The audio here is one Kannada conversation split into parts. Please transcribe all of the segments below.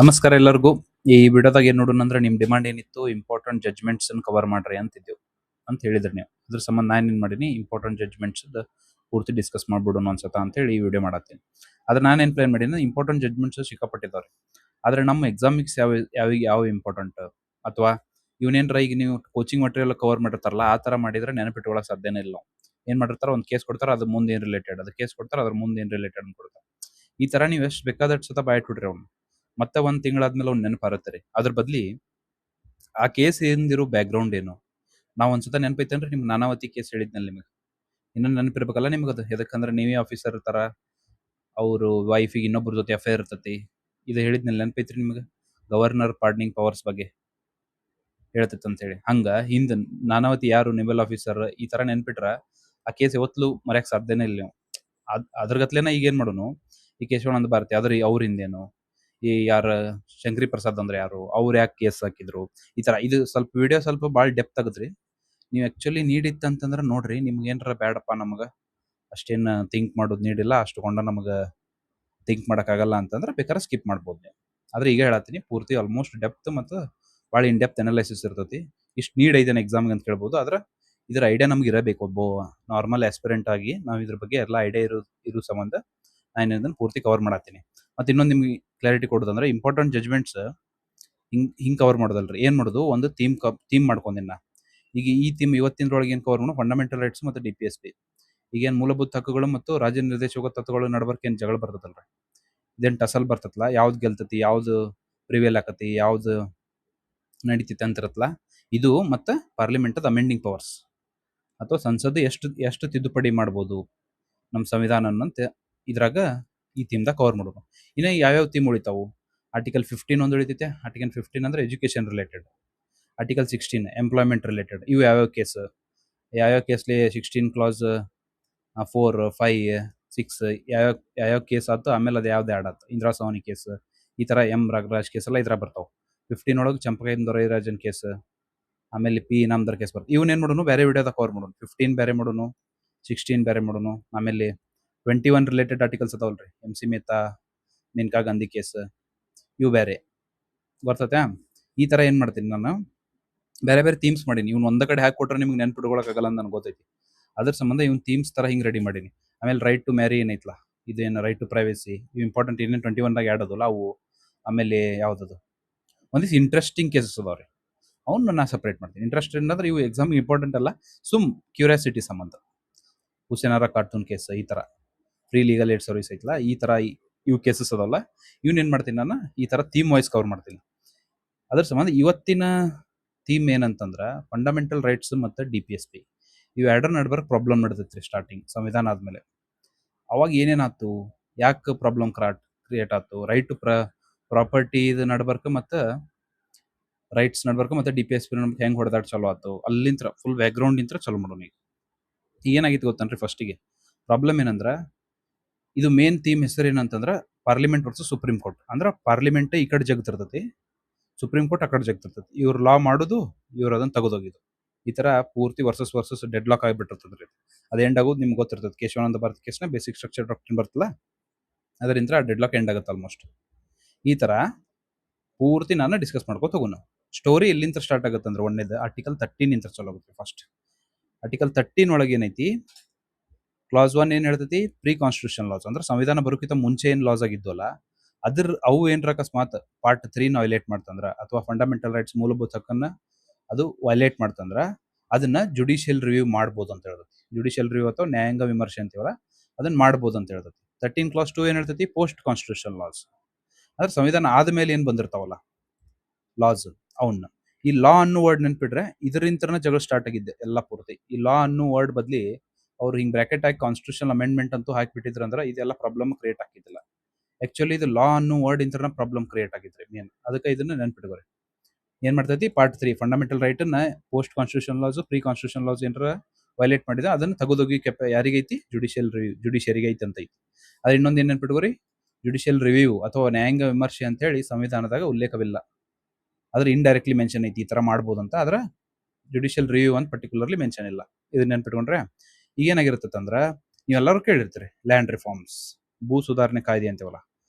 ನಮಸ್ಕಾರ ಎಲ್ಲರಿಗೂ. ಈ ವಿಡಿಯೋದಾಗ ಏನ್ ನೋಡೋಣ ಅಂದ್ರೆ ನಿಮ್ ಡಿಮಾಂಡ್ ಏನಿತ್ತು, ಇಂಪಾರ್ಟೆಂಟ್ ಜಡ್ಜ್ಮೆಂಟ್ಸ್ ಕವರ್ ಮಾಡ್ರಿ ಅಂತಿದ್ದೆವು ಅಂತ ಹೇಳಿದ್ರಿ ನೀವು. ಅದ್ರ ಸಂಬಂಧ ನಾನು ಏನ್ ಮಾಡೀನಿ, ಇಂಪಾರ್ಟೆಂಟ್ ಜಡ್ಜ್ಮೆಂಟ್ಸ್ ಪೂರ್ತಿ ಡಿಸ್ಕಸ್ ಮಾಡ್ಬಿಡೋಣ ಅನ್ಸತ್ತ ಅಂತ ಹೇಳಿ ಈ ವಿಡಿಯೋ ಮಾಡತ್ತೀನಿ. ಆದ್ರೆ ನಾನೇನ್ ಪ್ಲಾನ್ ಮಾಡೀನಿ, ಇಂಪಾರ್ಟೆಂಟ್ ಜಡ್ಜ್ಮೆಂಟ್ಸ್ ಸಿಕ್ಕಾಪಟ್ಟಿದ್ದಾರೆ. ಆದ್ರೆ ನಮ್ಮ ಎಕ್ಸಾಮಿಕ್ಸ್ ಯಾವ ಇಂಪಾರ್ಟೆಂಟ್, ಅಥವಾ ಇವನೇನ್ರ ಈಗ ನೀವು ಕೋಚಿಂಗ್ ಮಟೀರಿಯಲ್ ಕವರ್ ಮಾಡಿರ್ತಾರಲ್ಲ, ಆ ತರ ಮಾಡಿದ್ರೆ ನೆನಪಿಟ್ಕೊಳ್ಳೋಕೆ ಸಾಧ್ಯನೇ ಇಲ್ಲ. ಏನ್ ಮಾಡಿರ್ತಾರ, ಒಂದು ಕೇಸ್ ಕೊಡ್ತಾರ, ಅದ್ರ ಮುಂದೆ ಏನ್ ರಿಲೇಟೆಡ್, ಅದು ಕೇಸ್ ಕೊಡ್ತಾರ, ಅದ್ರ ಮುಂದೆ ಏನ್ ರಿಲೇಟೆಡ್ ಅಂತ ಕೊಡ್ತಾರೆ. ಈ ತರ ನೀವು ಎಷ್ಟು ಬೇಕಾದಷ್ಟು ಸತ ಬಾಯ್ಬಿಟ್ರಿ ಅವ್ನು, ಮತ್ತೆ ಒಂದ್ ತಿಂಗಳಾದ್ಮೇಲೆ ಅವ್ನು ನೆನಪಾರತ್ತೆ ರೀ. ಅದ್ರ ಬದ್ಲಿ ಆ ಕೇಸ್ ಏನಿರೋ ಬ್ಯಾಕ್ ಗ್ರೌಂಡ್ ಏನು, ನಾವ್ ಒಂದ್ಸತ ನೆನಪೈತೇನ್ರಿ ನಿಮ್ ನಾನಾವತಿ ಕೇಸ್ ಹೇಳಿದ್ನಲ್ಲ ನಿಮಗೆ, ಇನ್ನೂ ನೆನಪಿರ್ಬೇಕಲ್ಲ ನಿಮ್ಗೆ. ಅದು ಎದಕ್ಕಂದ್ರೆ ನೀವೇ ಆಫೀಸರ್ ತರ ಅವರು ವೈಫಿಗೆ ಇನ್ನೊಬ್ರ ಜೊತೆ ಅಫೇರ್ ಇರ್ತತಿ. ಇದು ಹೇಳಿದ್ನಲ್ಲ, ನೆನಪೈತ್ರಿ ನಿಮ್ಗೆ? ಗವರ್ನರ್ ಪಾರ್ಡನಿಂಗ್ ಪವರ್ಸ್ ಬಗ್ಗೆ ಹೇಳ್ತೈತೆ ಅಂತ ಹೇಳಿ. ಹಂಗ ಹಿಂದ ನಾನಾವತಿ ಯಾರು, ನಿಬಲ್ ಆಫೀಸರ್, ಈ ತರ ನೆನ್ಪಿಟ್ರ ಆ ಕೇಸ್ ಯಾವತ್ತೂ ಮರ್ಯಾಕ್ ಸಾಧ್ಯನೇ ಇಲ್ಲ ನೀವು. ಅದ್ರ ಗತ್ಲೆನ ಈಗ ಏನ್ ಮಾಡೋನು, ಈ ಕೇಶವಾನಂದ ಭಾರತಿ ಆದ್ರೆ ಅವ್ರ ಹಿಂದೇನು, ಈ ಯಾರ ಶಂಕರಿ ಪ್ರಸಾದ್ ಅಂದ್ರೆ ಯಾರು, ಅವ್ರು ಯಾಕೆ ಕೇಸ್ ಹಾಕಿದ್ರು, ಈ ತರ. ಇದು ಸ್ವಲ್ಪ ವಿಡಿಯೋ ಸ್ವಲ್ಪ ಭಾಳ ಡೆಪ್ತ್ ಆಗತ್ರಿ. ನೀವು ಆಕ್ಚುಲಿ ನೀಡಿತ್ತಂತಂದ್ರೆ ನೋಡ್ರಿ, ನಿಮ್ಗೆ ಏನಾರ ಬೇಡಪ್ಪ ನಮಗ ಅಷ್ಟೇನು ಥಿಂಕ್ ಮಾಡೋದು ನೀಡಿಲ್ಲ, ಅಷ್ಟುಕೊಂಡ ನಮಗೆ ಥಿಂಕ್ ಮಾಡೋಕ್ಕಾಗಲ್ಲ ಅಂತಂದ್ರೆ ಬೇಕಾದ್ರೆ ಸ್ಕಿಪ್ ಮಾಡ್ಬೋದು ನೀವು. ಆದ್ರೆ ಈಗ ಹೇಳತ್ತೀನಿ, ಪೂರ್ತಿ ಆಲ್ಮೋಸ್ಟ್ ಡೆಪ್ತ್ ಮತ್ತು ಭಾಳ ಇನ್ ಡೆಪ್ತ್ ಅನಾಲಿಸಿಸ್ ಇರ್ತೈತಿ. ಇಷ್ಟು ನೀಡ್ ಐದೇನು ಎಕ್ಸಾಮ್ಗೆ ಅಂತ ಕೇಳ್ಬೋದು. ಆದ್ರೆ ಇದ್ರ ಐಡಿಯಾ ನಮ್ಗೆ ಇರಬೇಕು. ಒಬ್ಬ ನಾರ್ಮಲ್ ಆಸ್ಪಿರೆಂಟ್ ಆಗಿ ನಾವು ಇದ್ರ ಬಗ್ಗೆ ಎಲ್ಲ ಐಡಿಯಾ ಇರೋ ಸಂಬಂಧ ನಾನು ಇದನ್ನು ಪೂರ್ತಿ ಕವರ್ ಮಾಡತ್ತೀನಿ. ಮತ್ತೆ ಇನ್ನೊಂದು ನಿಮ್ಗೆ ಕ್ಲಾರಿಟಿ ಕೊಡೋದಂದ್ರೆ, ಇಂಪಾರ್ಟೆಂಟ್ ಜಡ್ಜ್ಮೆಂಟ್ಸ್ ಹಿಂಗೆ ಕವರ್ ಮಾಡೋದಲ್ರಿ. ಏನು ಮಾಡೋದು, ಒಂದು ಥೀಮ್ ಮಾಡ್ಕೊಂಡಿನ. ಈಗ ಈ ಥೀಮ್ ಇವತ್ತಿನೊಳಗೆ ಏನು ಕವರ್ ಮಾಡೋಣ, ಫಂಡಮೆಂಟಲ್ ರೈಟ್ಸ್ ಮತ್ತು DPSP. ಈಗೇನು ಮೂಲಭೂತ ಹಕ್ಕುಗಳು ಮತ್ತು ರಾಜ್ಯ ನಿರ್ದೇಶಕ ತತ್ವಗಳು ನಡಬರ್ಕೆ ಏನು ಜಗಳ ಬರ್ತದಲ್ರಿ, ಇದೇನು ಟಸಲ್ ಬರ್ತತ್ಲ, ಯಾವ್ದು ಗೆಲ್ತತಿ, ಯಾವ್ದು ಪ್ರಿವೇಲ್ ಆಕತಿ, ಯಾವ್ದು ನಡೀತೈತೆ ಅಂತಿರತ್ತಲ್ಲ, ಇದು ಮತ್ತು ಪಾರ್ಲಿಮೆಂಟದ ಅಮೆಂಡಿಂಗ್ ಪವರ್ಸ್, ಅಥವಾ ಸಂಸತ್ತು ಎಷ್ಟು ತಿದ್ದುಪಡಿ ಮಾಡ್ಬೋದು ನಮ್ಮ ಸಂವಿಧಾನ ಅಂತ ಇದ್ರಾಗ ಈ ಥೀಮ್ದಾಗ ಕವರ್ ಮಾಡೋದು. ಇನ್ನು ಯಾವ್ಯಾವ ಥೀಮ್ ಉಳಿತಾವು, ಆರ್ಟಿಕಲ್ 15 ಒಂದು ಉಳಿತೈತೆ. ಆರ್ಟಿಕಲ್ 15 ಅಂದ್ರೆ education related. Article 16 employment related. ಇವು ಯಾವ್ಯಾವ ಕೇಸ್ಲಿ 16 ಕ್ಲಾಸ್ 4, 5, 6 ಯಾವ್ಯಾವ ಕೇಸ್ ಆಯ್ತು, ಆಮೇಲೆ ಅದು ಯಾವ್ದು ಆ್ಯಡ್ ಆಯ್ತು, ಇಂದಿರಾ ಸೋನಿ ಕೇಸ್, ಈ ಥರ ರಾಗರಾಜ್ ಕೇಸ್ ಎಲ್ಲ ಇದ್ರಾಗ ಬರ್ತಾವೆ. 15 ಒಳಗೆ ಚಂಪಕೈನ್ ದೊರೈರಾಜನ್ ಕೇಸ್, ಆಮೇಲೆ P ಇನಾಮದಾರ್ ಕೇಸ್ ಬರ್ತದೆ. ಇವನ್ನೇನು ಮಾಡೋನು, ಬೇರೆ ವಿಡಿಯೋದಾಗ ಕವರ್ ಮಾಡೋನು. 15 ಬೇರೆ ಮಾಡೋನು, 16 ಬೇರೆ ಮಾಡೋನು, ಆಮೇಲೆ 21 ರಿಲೇಟೆಡ್ ಆರ್ಟಿಕಲ್ಸ್ ಅದಾವಲ್ರಿ, MC ಮೆಹ್ತಾ, ಮೇನಕಾ ಗಾಂಧಿ ಕೇಸ್, ಇವು ಬೇರೆ ಬರ್ತತೆ. ಈ ಥರ ಏನು ಮಾಡ್ತೀನಿ ನಾನು, ಬೇರೆ ಬೇರೆ ಥೀಮ್ಸ್ ಮಾಡೀನಿ. ಇವ್ನು ಒಂದೇ ಕಡೆ ಹಾಕಿ ಕೊಟ್ರೆ ನಿಮ್ಗೆ ನೆನ್ಪಿಟ್ಕೊಳಕ್ಕಾಗಲ್ಲ ಅಂತ ನನಗೆ ಗೊತ್ತೈತಿ. ಅದ್ರ ಸಂಬಂಧ ಇವ್ನು ಥೀಮ್ಸ್ ಥರ ಹಿಂಗೆ ರೆಡಿ ಮಾಡೀನಿ. ಆಮೇಲೆ ರೈಟ್ ಟು ಮ್ಯಾರಿ ಏನೈತಲ್ಲ, ಇದೇನು ರೈಟ್ ಟು ಪ್ರೈವೇಸಿ, ಇವು ಇಂಪಾರ್ಟೆಂಟ್ ಏನೇನು 21ದಾಗ ಆ್ಯಡ್ ಆದಲ್ಲ ಅವು. ಆಮೇಲೆ ಯಾವುದದು, ಒಂದಿಷ್ಟು ಇಂಟ್ರೆಸ್ಟಿಂಗ್ ಕೇಸಸ್ ಅದಾವ್ರಿ, ಅವ್ನು ನಾನು ಸಪ್ರೇಟ್ ಮಾಡ್ತೀನಿ. ಇಂಟ್ರೆಸ್ಟ್ ಅಂದ್ರೆ ಇವು ಎಕ್ಸಾಮ್ ಇಂಪಾರ್ಟೆಂಟ್ ಅಲ್ಲ, ಕ್ಯೂರಿಯಾಸಿಟಿ ಸಂಬಂಧ. ಹುಸೇನಾರ ಕಾರ್ಟೂನ್ ಕೇಸ್, ಈ ಥರ ಫ್ರೀ ಲೀಗಲ್ ಏಡ್ ಸರ್ವಿಸ್ ಐತಲ್ಲ, ಈ ಥರ ಇವು ಕೇಸಸ್ ಅದಾವಲ್ಲ, ಇವನ್ನೇನು ಮಾಡ್ತೀನಿ ನಾನು, ಈ ಥರ ಥೀಮ್ ವೈಸ್ ಕವರ್ ಮಾಡ್ತೀನಿ. ಅದ್ರ ಸಂಬಂಧ ಇವತ್ತಿನ ಥೀಮ್ ಏನಂತಂದ್ರೆ, ಫಂಡಮೆಂಟಲ್ ರೈಟ್ಸ್ ಮತ್ತು DPSP ಇವು ಎರಡರ ನಡ್ಬರ್ಕ್ ಪ್ರಾಬ್ಲಮ್ ನಡ್ದೈತ್ರಿ ಸ್ಟಾರ್ಟಿಂಗ್ ಸಂವಿಧಾನ ಆದಮೇಲೆ. ಅವಾಗ ಏನೇನಾಯ್ತು, ಯಾಕೆ ಪ್ರಾಬ್ಲಮ್ ಕ್ರಿಯೇಟ್ ಆಯ್ತು, ರೈಟ್ ಟು ಪ್ರಾಪರ್ಟಿ ಇದು ನಡ್ಬರ್ಕ ಮತ್ತು ರೈಟ್ಸ್ ನಡ್ಬರ್ಕ ಮತ್ತು DPSP ಹೆಂಗೆ ಹೊಡೆದಾಡ್ ಚಲೋ ಆಯ್ತು, ಅಲ್ಲಿಂತ್ರ ಫುಲ್ ಬ್ಯಾಕ್ಗ್ರೌಂಡ್ ಇಂತ್ರ ಚಲೋ ಮಾಡೋಣ. ಈಗ ಏನಾಗಿತ್ತು ಗೊತ್ತನ್ರಿ, ಫಸ್ಟಿಗೆ ಪ್ರಾಬ್ಲಮ್ ಏನಂದ್ರೆ, ಇದು ಮೇನ್ ಥೀಮ್ ಹೆಸರು ಏನಂತಂದ್ರೆ ಪಾರ್ಲಿಮೆಂಟ್ ವರ್ಸಸ್ ಸುಪ್ರೀಂ ಕೋರ್ಟ್. ಅಂದ್ರೆ ಪಾರ್ಲಿಮೆಂಟ್ ಈ ಕಡೆ ಜಗತ್ತಿರ್ತೈತಿ, ಸುಪ್ರೀಂ ಕೋರ್ಟ್ ಆ ಕಡೆ ಜಗತ್ತಿರ್ತೈತಿ. ಇವ್ರು ಲಾ ಮಾಡೋದು, ಇವ್ರು ಅದನ್ನ ತೆಗೆದೋಗಿದ್ದು, ಈ ತರ ಪೂರ್ತಿ ವರ್ಸಸ್ ಡೆಡ್ ಲಾಕ್ ಆಗಿಬಿಟ್ಟಿರ್ತದ್ರಿ. ಅದು ಎಂಡ್ ಆಗೋದು ನಿಮ್ಗೆ ಗೊತ್ತಿರ್ತದೆ. ಕೇಶವಾನಂದ ಭಾರತಿ ಕೇಸ್ನ ಬೇಸಿಕ್ ಸ್ಟ್ರಕ್ಚರ್ ಡಾಕ್ಟ್ರಿನ್ ಬರ್ತಲ್ಲ, ಅದರಿಂದ ಡೆಡ್ ಲಾಕ್ ಎಂಡ್ ಆಗುತ್ತೆ ಆಲ್ಮೋಸ್ಟ್. ಈ ತರ ಪೂರ್ತಿ ನಾನು ಡಿಸ್ಕಸ್ ಮಾಡ್ಕೋತ ಹೋಗೋಣ. ಸ್ಟೋರಿ ಎಲ್ಲಿಂದ ಸ್ಟಾರ್ಟ್ ಆಗುತ್ತೆ ಅಂದ್ರೆ, ಒಂದೇದು ಆರ್ಟಿಕಲ್ 13 ಇಂದ ಚಲೋ ಆಗುತ್ತೆ. ಫಸ್ಟ್ ಆರ್ಟಿಕಲ್ 13 ಒಳಗೆ ಏನೈತಿ, ಕ್ಲಾಸ್ 1 ಏನ್ ಹೇಳ್ತೈತಿ, ಪ್ರೀ ಕಾನ್ಸ್ಟಿಟ್ಯೂಷನ್ ಲಾಸ್ ಅಂದ್ರೆ ಸಂವಿಧಾನ ಬರೋಕ್ಕಿಂತ ಮುಂಚೆ ಏನ್ ಲಾಸ್ ಆಗಿದ್ವಲ್ಲ, ಅವು ಏನ್ರ ಅಕಸ್ಮಾತ್ ಪಾರ್ಟ್ 3 ವೈಲೇಟ್ ಮಾಡ್ತಂದ್ರ, ಅಥವಾ ಫಂಡಮೆಂಟಲ್ ರೈಟ್ಸ್ ಮೂಲಭೂತ ಹಕ್ಕನ್ನ ಅದು ವೈಲೇಟ್ ಮಾಡ್ತಂದ್ರ, ಅದನ್ನ ಜುಡಿಷಿಯಲ್ ರಿವ್ಯೂ ಮಾಡ್ಬೋದು ಅಂತ ಹೇಳ್ತೈತಿ. ಜುಡಿಷಿಯಲ್ ರಿವ್ಯೂ ಅಥವಾ ನ್ಯಾಯಾಂಗ ವಿಮರ್ಶೆ ಅಂತೀವಲ್ಲ, ಅದನ್ನ ಮಾಡ್ಬೋದು ಅಂತ ಹೇಳ್ತೈತಿ. 13 ಕ್ಲಾಸ್ 2 ಏನ್ ಹೇಳ್ತೈತಿ, ಪೋಸ್ಟ್ ಕಾನ್ಸ್ಟಿಟ್ಯೂಷನ್ ಲಾಸ್ ಅಂದ್ರೆ ಸಂವಿಧಾನ ಆದ್ಮೇಲೆ ಏನ್ ಬಂದಿರ್ತಾವಲ್ಲ ಲಾಸ್, ಅವನ್ನ. ಈ ಲಾ ಅನ್ನೋ ವರ್ಡ್ ನೆನ್ಪಿಟ್ರೆ ಇದರಿಂತನ ಜಗಳ ಸ್ಟಾರ್ಟ್ ಆಗಿದ್ದೆ ಎಲ್ಲ ಪೂರ್ತಿ. ಈ ಲಾ ಅನ್ನೋ ವರ್ಡ್ ಬದ್ಲಿ ಅವ್ರು ಹಿಂಗ್ ಬ್ರಾಕೆಟ್ ಹಾಕಿ ಕಾನ್ಸ್ಟಿಟ್ಯೂಷನ್ ಅಮೆಂಡ್ಮೆಂಟ್ ಅಂತೂ ಹಾಕಿಬಿಟ್ಟಿದ್ರು ಅಂದ್ರೆ ಇದೆಲ್ಲ ಪ್ರಾಬ್ಲಮ್ ಕ್ರಿಯೇಟ್ ಆಗಿದ್ದಿಲ್ಲ. ಆಕ್ಚುಲಿ ಇದು ಲಾ ಅನ್ನೋ ವರ್ಡ್ ಇಂತ್ರನ ಪ್ರಾಬ್ಲಮ್ ಕ್ರಿಯೇಟ್ ಆಗಿದ್ರಿ ಮೇನ್. ಅದಕ್ಕೆ ಇದನ್ನ ನೆನ್ಪಿಟ್ಕೋರಿ. ಏನ್ ಮಾಡ್ತೈತಿ, ಪಾರ್ಟ್ 3 ಫಂಡಮೆಂಟಲ್ ರೈಟ್ ಅನ್ನ post constitution laws, pre constitution laws ಏನಾರ ವೈಲೇಟ್ ಮಾಡಿದ್ರೆ ಅದನ್ನ ತೆಗೆದೋಗಿ ಯಾರಿಗೈತಿ, ಜುಡಿಷಿಯರಿಗೆ ಐತಿ ಅಂತ ಐತಿ. ಅದ್ರ ಇನ್ನೊಂದು ಏನ್ ನೆನ್ಪಿಟ್ಕೋರಿ, ಜುಡಿಷಿಯಲ್ ರಿವ್ಯೂ ಅಥವಾ ನ್ಯಾಯಾಂಗ ವಿಮರ್ಶೆ ಅಂತ ಹೇಳಿ ಸಂವಿಧಾನದಾಗ ಉಲ್ಲೇಖವಿಲ್ಲ. ಆದ್ರೆ ಇಂಡೈರೆಕ್ಟ್ಲಿ ಮೆನ್ಷನ್ ಐತಿ, ಈ ತರ ಮಾಡ್ಬೋದು ಅಂತ. ಆದ್ರೆ ಜುಡಿಷಿಯಲ್ ರಿವ್ಯೂ ಅಂತ ಪರ್ಟಿಕ್ಯುಲರ್ಲಿ ಮೆನ್ಷನ್ ಇಲ್ಲ. ಇದನ್ನ ನೆನ್ಪಿಟ್ಕೊಂಡ್ರೆ ಈಗ ಏನಾಗಿರುತ್ತೆ ಅಂದ್ರೆ, ನೀವೆಲ್ಲರೂ ಕೇಳಿರ್ತೀರಿ ಲ್ಯಾಂಡ್ ರಿಫಾರ್ಮ್ಸ್, ಭೂ ಸುಧಾರಣೆ ಕಾಯ್ದೆ ಅಂತೀವಲ್ಲ.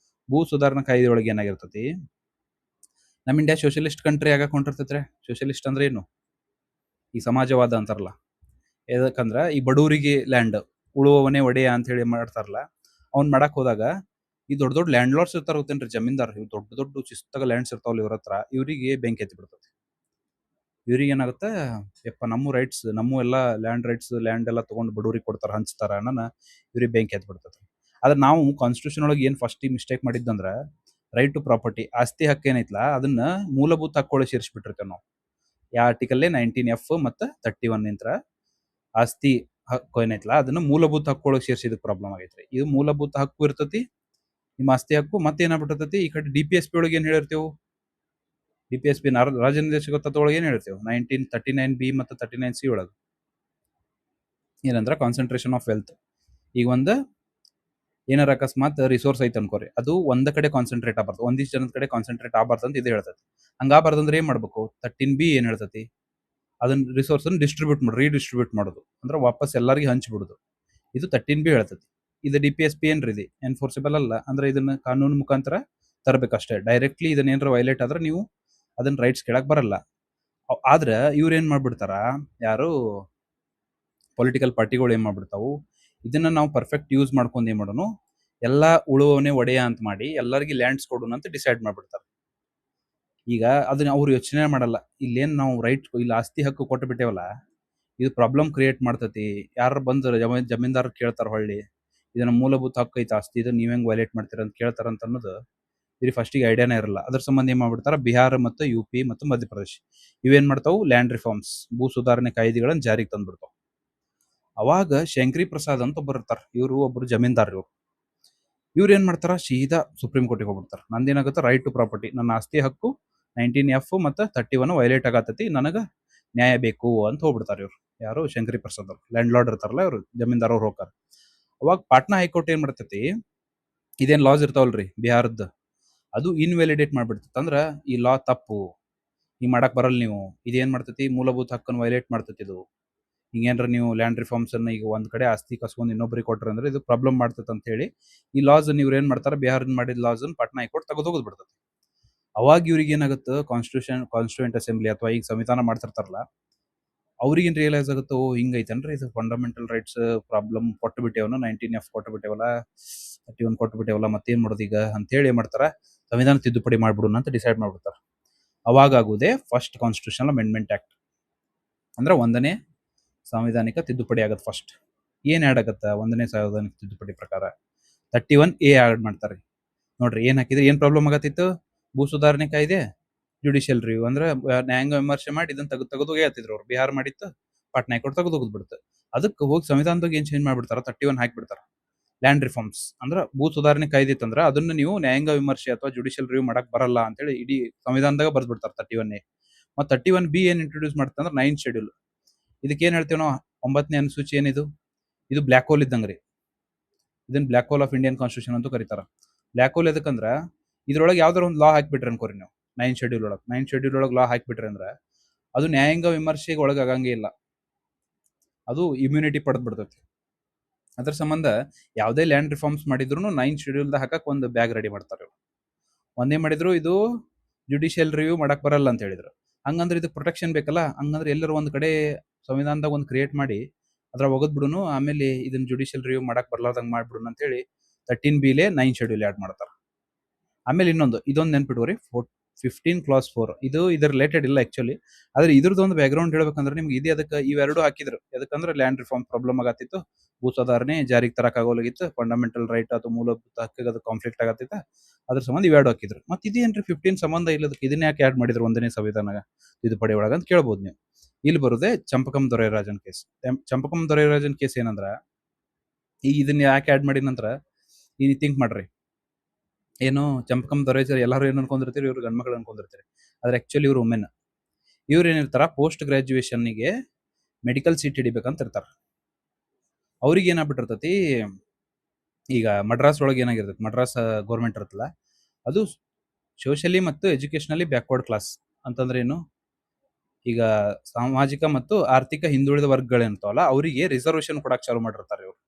ಭೂ ಸುಧಾರಣೆ ಕಾಯ್ದೆ ಒಳಗೆ ಏನಾಗಿರ್ತತಿ, ನಮ್ಮ ಇಂಡಿಯಾ ಸೋಷಿಯಲಿಸ್ಟ್ ಕಂಟ್ರಿ ಆಗಾಕ್ ಹೊಂಟಿರ್ತೈತ್ರಿ. ಸೋಷಿಯಲಿಸ್ಟ್ ಅಂದ್ರೆ ಏನು? ಈ ಸಮಾಜವಾದ ಅಂತಾರಲ್ಲ. ಎದಕ್ಕಂದ್ರ ಈ ಬಡವರಿಗೆ ಲ್ಯಾಂಡ್, ಉಳುವವನೇ ಒಡೆಯ ಅಂತ ಹೇಳಿ ಮಾಡ್ತಾರಲ್ಲ, ಅವ್ನ್ ಮಾಡಕ್ ಹೋದಾಗ ಈ ದೊಡ್ಡ ದೊಡ್ಡ ಲ್ಯಾಂಡ್ ಲಾರ್ಡ್ಸ್ ಇರ್ತಾರ ಗೊತ್ತೇನ್ರಿ, ಜಮೀನ್ದಾರ್. ಇವ್ ದೊಡ್ಡ ದೊಡ್ಡ ಶಿಸ್ತಾಗ ಲ್ಯಾಂಡ್ಸ್ ಇರ್ತಾವಲ್ಲ ಇವ್ರ ಹತ್ರ, ಇವ್ರಿಗೆ ಬೆಂಕಿ ಹತ್ತಿ ಬಿಡ್ತೈತಿ. ಇವ್ರಿಗೆ ಏನಾಗುತ್ತೆ, ಯಪ್ಪ ನಮ್ಮ ರೈಟ್ಸ್, ನಮ್ಮ ಎಲ್ಲ ಲ್ಯಾಂಡ್ ರೈಟ್ಸ್, ಲ್ಯಾಂಡ್ ಎಲ್ಲ ತಗೊಂಡು ಬಡವರಿಗೆ ಕೊಡ್ತಾರ, ಹಂಚ್ತಾರ ಅನ್ನೋನ ಇವ್ರಿಗೆ ಬೆಂಕಿ ಹತ್ತಿ ಬಿಡ್ತೈತಿ. ಆದ್ರೆ ನಾವು ಕಾನ್ಸ್ಟಿಟ್ಯೂಷನ್ ಒಳಗೆ ಏನ್ ಫಸ್ಟ್ ಮಿಸ್ಟೇಕ್ ಮಾಡಿದ್ದಂದ್ರ, ರೈಟ್ ಟು ಪ್ರಾಪರ್ಟಿ, ಆಸ್ತಿ ಹಕ್ಕು ಏನೈತ್ಲಾ ಅದನ್ನ ಮೂಲಭೂತ ಹಕ್ಕೊಳಗೆ ಸೇರಿಸ್ಬಿಟ್ಟಿರ್ತೇವೆ ನಾವು. ಯಾ ಆರ್ಟಿಕಲ್ 19F ಮತ್ತು 31 ಇಂತ್ರ ಆಸ್ತಿ ಹಕ್ಕು ಏನೈತ್ಲಾ ಅದನ್ನ ಮೂಲಭೂತ ಹಕ್ಕೊಳಗೆ ಸೇರಿಸಿದ ಪ್ರಾಬ್ಲಮ್ ಆಗೈತ್ರಿ. ಇದು ಮೂಲಭೂತ ಹಕ್ಕು ಇರ್ತೈತಿ, ನಿಮ್ಮ ಆಸ್ತಿ ಹಕ್ಕು. ಮತ್ತೇನಾಗ್ಬಿಟ್ಟೈತಿ, ಈ ಕಡೆ DPSP ಒಳಗೆ ಏನ್ ಹೇಳಿರ್ತೇವೆ, DPSP ರಾಜ್ಯ ನಿರ್ದೇಶಕ ತತ್ವ ಒಳಗೆ ಏನ್ ಹೇಳ್ತೇವೆ, 1939B ಮತ್ತು 39C ಒಳಗೆ ಏನಂದ್ರ ಕಾನ್ಸಂಟ್ರೇಷನ್ ಆಫ್ ವೆಲ್ತ್. ಈಗ ಒಂದ್ ಏನಾರ ಅಕಸ್ಮಾತ್ ರಿಸೋರ್ಸ್ ಐತೆ ಅನ್ಕೋರಿ, ಅದು ಒಂದ ಕಡೆ ಕಾನ್ಸಂಟ್ರೇಟ್ ಆಗಬಾರ್ದು, ಒಂದಿಷ್ಟು ಜನದ ಕಡೆ ಕಾನ್ಸಂಟ್ರೇಟ್ ಆಗಬಾರ್ದು ಅಂತ ಇದು ಹೇಳ್ತೈತಿ. ಹಂಗಾಗಬಾರ್ದಂದ್ರೆ ಏನ್ ಮಾಡ್ಬೇಕು, 13B ಏನ್ ಹೇಳ್ತೈತಿ, ಅದನ್ನ ರಿಸೋರ್ಸ್ ಡಿಸ್ಟ್ರಿಬ್ಯೂಟ್ ಮಾಡಿ, ರೀಡಿಸ್ಟ್ರಿಬ್ಯೂಟ್ ಮಾಡೋದು, ಅಂದ್ರೆ ವಾಪಸ್ ಎಲ್ಲರಿಗೂ ಹಂಚ್ಬಿಡುದು. ಇದು 13B ಹೇಳ್ತೈತಿ. ಇದು DPSP ಏನ್ರಿ, ಇದು ಎನ್ಫೋರ್ಸಿಬಲ್ ಅಲ್ಲ. ಅಂದ್ರೆ ಇದನ್ನ ಕಾನೂನು ಮುಖಾಂತರ ತರಬೇಕಷ್ಟೇ. ಡೈರೆಕ್ಟ್ಲಿ ಇದನ್ನ ಏನಾರ ವೈಲೇಟ್ ಆದ್ರೆ ನೀವು ಅದನ್ನ ರೈಟ್ಸ್ ಕೇಳಕ್ ಬರಲ್ಲ. ಆದ್ರೆ ಇವ್ರು ಏನ್ ಮಾಡ್ಬಿಡ್ತಾರ, ಯಾರು ಪೊಲಿಟಿಕಲ್ ಪಾರ್ಟಿಗಳು ಏನ್ ಮಾಡ್ಬಿಡ್ತಾವು, ಇದನ್ನ ನಾವು ಪರ್ಫೆಕ್ಟ್ ಯೂಸ್ ಮಾಡ್ಕೊಂಡು ಏನ್ ಮಾಡೋನು, ಎಲ್ಲಾ ಉಳುವವನೇ ಒಡೆಯ ಅಂತ ಮಾಡಿ ಎಲ್ಲರಿಗೂ ಲ್ಯಾಂಡ್ಸ್ ಕೊಡೋಣ ಅಂತ ಡಿಸೈಡ್ ಮಾಡ್ಬಿಡ್ತಾರೆ. ಈಗ ಅದನ್ನ ಅವ್ರು ಯೋಚನೆ ಮಾಡಲ್ಲ, ಇಲ್ಲೇನ್ ನಾವು ರೈಟ್, ಇಲ್ಲಿ ಆಸ್ತಿ ಹಕ್ಕು ಕೊಟ್ಟು ಬಿಟ್ಟೇವಲ್ಲ, ಇದು ಪ್ರಾಬ್ಲಮ್ ಕ್ರಿಯೇಟ್ ಮಾಡ್ತತಿ. ಯಾರು ಬಂದು ಜಮೀನ್ದಾರ್ ಕೇಳ್ತಾರ, ಹೊಳ್ಳಿ ಇದನ್ನ ಮೂಲಭೂತ ಹಕ್ಕು ಐತೆ ಆಸ್ತಿ, ಇದನ್ನ ನೀವ್ ಹೆಂಗ್ ವೈಲೇಟ್ ಮಾಡ್ತೀರ ಅಂತ ಕೇಳ್ತಾರ ಅಂತ ಅನ್ನೋದು ಇವ್ರಿಗೆ ಫಸ್ಟಿಗೆ ಐಡಿಯಾನೇ ಇರಲ್ಲ. ಅದ್ರ ಸಂಬಂಧ ಏನ್ ಮಾಡ್ಬಿಡ್ತಾರ, ಬಿಹಾರ ಮತ್ತು UP ಮತ್ತು ಮಧ್ಯಪ್ರದೇಶ ಇವೇನ್ ಮಾಡ್ತಾವು, ಲ್ಯಾಂಡ್ ರಿಫಾರ್ಮ್ಸ್, ಭೂ ಸುಧಾರಣೆ ಕಾಯ್ದೆಗಳನ್ನ ಜಾರಿಗೆ ತಂದ್ಬಿಡ್ತಾವ. ಅವಾಗ ಶಂಕರಿ ಪ್ರಸಾದ್ ಅಂತ ಒಬ್ಬರು ಇರ್ತಾರ, ಇವರು ಒಬ್ರು ಜಮೀನ್ದಾರ್. ಇವ್ರು ಏನ್ ಮಾಡ್ತಾರ, ಸೀದಾ ಸುಪ್ರೀಂ ಕೋರ್ಟಿಗೆ ಹೋಗ್ಬಿಡ್ತಾರ. ನಂದೇನಾಗುತ್ತೆ, ರೈಟ್ ಟು ಪ್ರಾಪರ್ಟಿ, ನನ್ನ ಆಸ್ತಿ ಹಕ್ಕು 19F ಮತ್ತು 31 ವೈಲೇಟ್ ಆಗತ್ತತಿ, ನನಗ ನ್ಯಾಯ ಬೇಕು ಅಂತ ಹೋಗ್ಬಿಡ್ತಾರ ಇವ್ರು. ಯಾರು, ಶಂಕರಿ ಪ್ರಸಾದ್ ಅವ್ರು, ಲ್ಯಾಂಡ್ ಲಾರ್ಡ್ ಇರ್ತಾರಲ್ಲ ಇವ್ರು, ಜಮೀನ್ದಾರ್ ಅವ್ರು ಹೋಗ್ತಾರ. ಅವಾಗ ಪಾಟ್ನಾ ಹೈಕೋರ್ಟ್ ಏನ್ ಮಾಡ್ತೈತಿ, ಇದೇನ್ ಲಾಸ್ ಇರ್ತಾವಲ್ರಿ ಬಿಹಾರದ್, ಅದು ಇನ್ವ್ಯಾಲಿಡೇಟ್ ಮಾಡ್ಬಿಡ್ತೈತಿ. ಅಂದ್ರ ಈ ಲಾ ತಪ್ಪು, ಹಿಂಗ್ ಮಾಡಕ್ ಬರಲ್ಲ ನೀವು, ಇದೇನ್ ಮಾಡ್ತೈತಿ, ಮೂಲಭೂತ ಹಕ್ಕನ್ನು ವೈಲೇಟ್ ಮಾಡ್ತೈತಿ ಇದು. ಹಿಂಗೇನ್ರ ನೀವು ಲ್ಯಾಂಡ್ ರಿಫಾರ್ಮ್ಸ್ ಅನ್ನ ಈಗ ಒಂದ್ ಕಡೆ ಆಸ್ತಿ ಕಸ್ಕೊಂಡ್ ಇನ್ನೊಬ್ರಿಗೆ ಕೊಟ್ರ ಅಂದ್ರೆ ಇದು ಪ್ರಾಬ್ಲಮ್ ಮಾಡ್ತೈತೆ ಅಂತ ಹೇಳಿ ಈ ಲಾಸ್ ಇವ್ರು ಏನ್ ಮಾಡ್ತಾರ, ಬಿಹಾರ ಮಾಡಿದ ಲಾಸ್ ಪಾಟ್ನಾ ಹೈಕೋರ್ಟ್ ತೆಗೆದು ಹೋಗೋದ್ ಬಿಡ್ತೈತಿ. ಅವಾಗ ಇವ್ರಿಗೆ ಏನಾಗುತ್ತೆ, ಕಾನ್ಸ್ಟಿಟ್ಯೂಯೆಂಟ್ ಅಸೆಂಬ್ಲಿ ಅಥವಾ ಈಗ ಸಂವಿಧಾನ ಮಾಡ್ತಿರ್ತಾರಲ್ಲ, ಅವ್ರಿಗೇನ್ ರಿಯಲೈಸ್ ಆಗುತ್ತೋ, ಹಿಂಗೈತೇನ್ರಿ ಇದು ಫಂಡಮೆಂಟಲ್ ರೈಟ್ಸ್ ಪ್ರಾಬ್ಲಮ್ ಕೊಟ್ಟು ಬಿಟ್ಟೇವನ, 19F ಕೊಟ್ಟು ಬಿಟ್ಟೇವಲ್ಲ, 31 ಕೊಟ್ಟು ಬಿಟ್ಟೇವಲ್ಲ, ಮತ್ತೇನ್ ಮಾಡೋದು ಈಗ ಅಂತ ಹೇಳಿ ಏನ್ ಮಾಡ್ತಾರ, ಸಂವಿಧಾನ ತಿದ್ದುಪಡಿ ಮಾಡ್ಬಿಡೋಣ ಅಂತ ಡಿಸೈಡ್ ಮಾಡ್ಬಿಡ್ತಾರ. ಅವಾಗ ಆಗುದೇ ಫಸ್ಟ್ ಕಾನ್ಸ್ಟಿಟ್ಯೂಷನಲ್ ಅಮೆಂಡ್ಮೆಂಟ್ ಆಕ್ಟ್, ಅಂದ್ರೆ 1ನೇ ಸಂವಿಧಾನಿಕ ತಿದ್ದುಪಡಿ ಆಗತ್ತೆ. ಫಸ್ಟ್ ಏನ್ ಆ್ಯಡ್ ಆಗತ್ತ, 1ನೇ ಸಂವಿಧಾನಿಕ ತಿದ್ದುಪಡಿ ಪ್ರಕಾರ 31A ಆ್ಯಡ್ ಮಾಡ್ತಾರೆ. ನೋಡ್ರಿ ಏನ್ ಹಾಕಿದ್ರೆ ಏನ್ ಪ್ರಾಬ್ಲಮ್ ಆಗತ್ತಿತ್ತು, ಭೂ ಸುಧಾರಣೆ ಕಾಯ್ದೆ, ಜುಡಿಷಿಯಲ್ ರಿವ್ಯೂ, ಅಂದ್ರೆ ನ್ಯಾಯಾಂಗ ವಿಮರ್ಶೆ ಮಾಡಿ ಇದನ್ನ ತೆಗೆದು ಹೇಳ್ತಿದ್ರು ಅವ್ರು. ಬಿಹಾರ ಮಾಡಿತ್ತು, ಪಾಟ್ನಾ ಹೈಕೋರ್ಟ್ ತೆಗೆದು ಹೋಗ್ಬಿಡುತ್ತೆ. ಅದಕ್ಕೆ ಹೋಗಿ ಸಂವಿಧಾನದಾಗ ಏನ್ ಚೇಂಜ್ ಮಾಡ್ಬಿಡ್ತಾರ, 31 ಹಾಕ್ಬಿಡ್ತಾರ. ಲ್ಯಾಂಡ್ ರಿಫಾರ್ಮ್ಸ್ ಅಂದ್ರೆ ಭೂ ಸುಧಾರಣೆ ಕಾಯ್ದೆ ಇತ್ತಂದ್ರ ಅದನ್ನ ನೀವು ನ್ಯಾಯಾಂಗ ವಿಮರ್ಶೆ ಅಥವಾ ಜುಡಿಷಿಯಲ್ ರಿವ್ಯೂ ಮಾಡಕ್ ಬರಲ್ಲ ಅಂತೇಳಿ ಇಡೀ ಸಂವಿಧಾನದಾಗ ಬರ್ದ್ಬಿಡ್ತಾರ 31A. ಮತ್ತೆ 31B ಏನ್ ಇಂಟ್ರೊಡ್ಯೂಸ್ ಮಾಡ್ತಂದ್ರೆ 9th ಶೆಡ್ಯೂಲ್. ಇದಕ್ಕೆ ಏನ್ ಹೇಳ್ತೀವಿ ನಾವು, 9ನೇ ಅನುಸೂಚಿ ಏನಿದು, ಇದು ಬ್ಲ್ಯಾಕ್ ಹೋಲ್ ಇದ್ದಂಗ್ರಿ. ಇದನ್ನ black hole of Indian constitution ಅಂತೂ ಕರೀತಾರ. ಬ್ಲ್ಯಾಕ್ ಹೋಲ್ ಎದಕ್ಕಂದ್ರ, ಇದ್ರೊಳಗೆ ಯಾವ್ದಾರ ಒಂದು ಲಾ ಹಾಕ್ಬಿಟ್ರಿ ಅನ್ಕೋರಿ ನೀವು, 9th ಶೆಡ್ಯೂಲ್ ಒಳಗೆ ಲಾ ಹಾಕ್ಬಿಟ್ರಿ ಅಂದ್ರೆ ಅದು ನ್ಯಾಯಾಂಗ ವಿಮರ್ಶೆಗೆ ಒಳಗಾಗಂಗೇ ಇಲ್ಲ, ಅದು ಇಮ್ಯುನಿಟಿ ಪಡೆದ್ ಬಿಡ್ತೈತಿ. ಅದ್ರ ಸಂಬಂಧ ಯಾವುದೇ ಲ್ಯಾಂಡ್ ರಿಫಾರ್ಮ್ಸ್ ಮಾಡಿದ್ರು 9th ಶೆಡ್ಯೂಲ್ದ ಹಾಕಕ್ ಒಂದು ಬ್ಯಾಗ್ ರೆಡಿ ಮಾಡ್ತಾರೆ. ಒಂದೇ ಮಾಡಿದ್ರು ಇದು ಜುಡಿಷಿಯಲ್ ರಿವ್ಯೂ ಮಾಡಕ್ ಬರಲ್ಲ ಅಂತ ಹೇಳಿದ್ರು. ಹಂಗಂದ್ರೆ ಇದು ಪ್ರೊಟೆಕ್ಷನ್ ಬೇಕಲ್ಲ, ಹಂಗಂದ್ರೆ ಎಲ್ಲರೂ ಒಂದ್ ಕಡೆ ಸಂವಿಧಾನದಾಗ ಒಂದು ಕ್ರಿಯೇಟ್ ಮಾಡಿ ಅದ್ರ ಒಗದ್ ಬಿಡುನು, ಆಮೇಲೆ ಇದನ್ನ ಜುಡಿಷಿಯಲ್ ರಿವ್ಯೂ ಮಾಡಕ್ ಬರ್ಲಾರ್ದಂಗ್ ಮಾಡ್ಬಿಡುನು ಅಂತ ಹೇಳಿ 13Bಲೇ 9th ಶೆಡ್ಯೂಲ್ ಆಡ್ ಮಾಡ್ತಾರ. ಆಮೇಲೆ ಇನ್ನೊಂದು ಇದೊಂದು ನೆನ್ಪಿಟ್ಕೋರಿ, 15 ಕ್ಲಾಸ್ 4, ಇದು ಇದ್ರ ರಿಲೇಟೆಡ್ ಇಲ್ಲ ಆಕ್ಚುಲಿ, ಆದ್ರೆ ಇದ್ರದ್ದೊಂದು ಬ್ಯಾಕ್ ಗ್ರೌಂಡ್ ಹೇಳ್ಬೇಕಂದ್ರೆ ನಿಮ್ಗೆ ಇದೆ. ಅದಕ್ಕೆ ಇವೆರಡು ಹಾಕಿದ್ರು, ಯಾಕಂದ್ರೆ ಲ್ಯಾಂಡ್ ರಿಫಾರ್ಮ್ ಪ್ರಾಬ್ಲಮ್ ಆಗತ್ತಿತ್ತು, ಭೂ ಸುಧಾರಣೆ ಜಾರಿಗೆ ತರಕ್ ಆಗೋಲಾಗಿತ್ತು, ಫಂಡಮೆಂಟಲ್ ರೈಟ್ ಅಥವಾ ಮೂಲಭೂತ ಹಕ್ಕಿಗೆ ಅದು ಕಾನ್ಫ್ಲಿಕ್ಟ್ ಆಗತ್ತಿತ್ತ, ಅದ್ರ ಸಂಬಂಧ ಇವೆರಡು ಹಾಕಿದ್ರು. ಮತ್ತೆ ಇದೇನ್ರಿ 15 ಸಂಬಂಧ ಇಲ್ಲದಕ್ಕೆ ಇದನ್ನ ಯಾಕೆ ಆಡ್ ಮಾಡಿದ್ರು 1ನೇ ಸಂವಿಧಾನ ತಿದ್ದುಪಡಿ ಒಳಗ ಅಂತ ಕೇಳ್ಬೋದು ನೀವು. ಇಲ್ಲಿ ಬರುದೇ ಚಂಪಕಂ ದೊರೈರಾಜನ್ ಕೇಸ್. ಚಂಪಕಂ ದೊರೈರಾಜನ್ ಕೇಸ್ ಏನಂದ್ರ, ಈಗ ಇದನ್ನ ಯಾಕೆ ಆಡ್ ಮಾಡಿ ನಂತರ ಈಗ ಥಿಂಕ್ ಮಾಡ್ರಿ, ಏನು ಚಂಪಕಂ ದೊರೈರಾಜ್ ಎಲ್ಲರೂ ಏನ್ ಅನ್ಕೊಂಡಿರ್ತೀರಿ, ಇವ್ರು ಗಂಡ್ಮಕ್ಳು ಅನ್ಕೊಂಡಿರ್ತೀರಿ, ಆದ್ರೆ ಆಕ್ಚುಲಿ ಇವ್ರು ವುಮೆನ್. ಇವ್ರು ಏನಿರ್ತಾರ, ಪೋಸ್ಟ್ ಗ್ರಾಜುಯೇಷನ್ಗೆ ಮೆಡಿಕಲ್ ಸೀಟ್ ಹಿಡಿಬೇಕಂತ ಇರ್ತಾರ. ಅವ್ರಿಗೆ ಏನಾಗ್ಬಿಟ್ಟಿರ್ತೈತಿ, ಈಗ ಮಡ್ರಾಸ್ ಒಳಗೆ ಏನಾಗಿರ್ತೈತಿ, ಮಡ್ರಾಸ್ ಗೌರ್ಮೆಂಟ್ ಇರುತ್ತಲ್ಲ, ಅದು ಸೋಷಿಯಲಿ ಮತ್ತು ಎಜುಕೇಶನಲಿ ಬ್ಯಾಕ್ವರ್ಡ್ ಕ್ಲಾಸ್ ಅಂತಂದ್ರೆ ಏನು, ಈಗ ಸಾಮಾಜಿಕ ಮತ್ತು ಆರ್ಥಿಕ ಹಿಂದುಳಿದ ವರ್ಗಗಳಿರ್ತಾವಲ್ಲ, ಅವರಿಗೆ ರಿಸರ್ವೇಶನ್ ಕೊಡಕ್ ಚಾಲು ಮಾಡಿರ್ತಾರೆ ಇವ್ರು.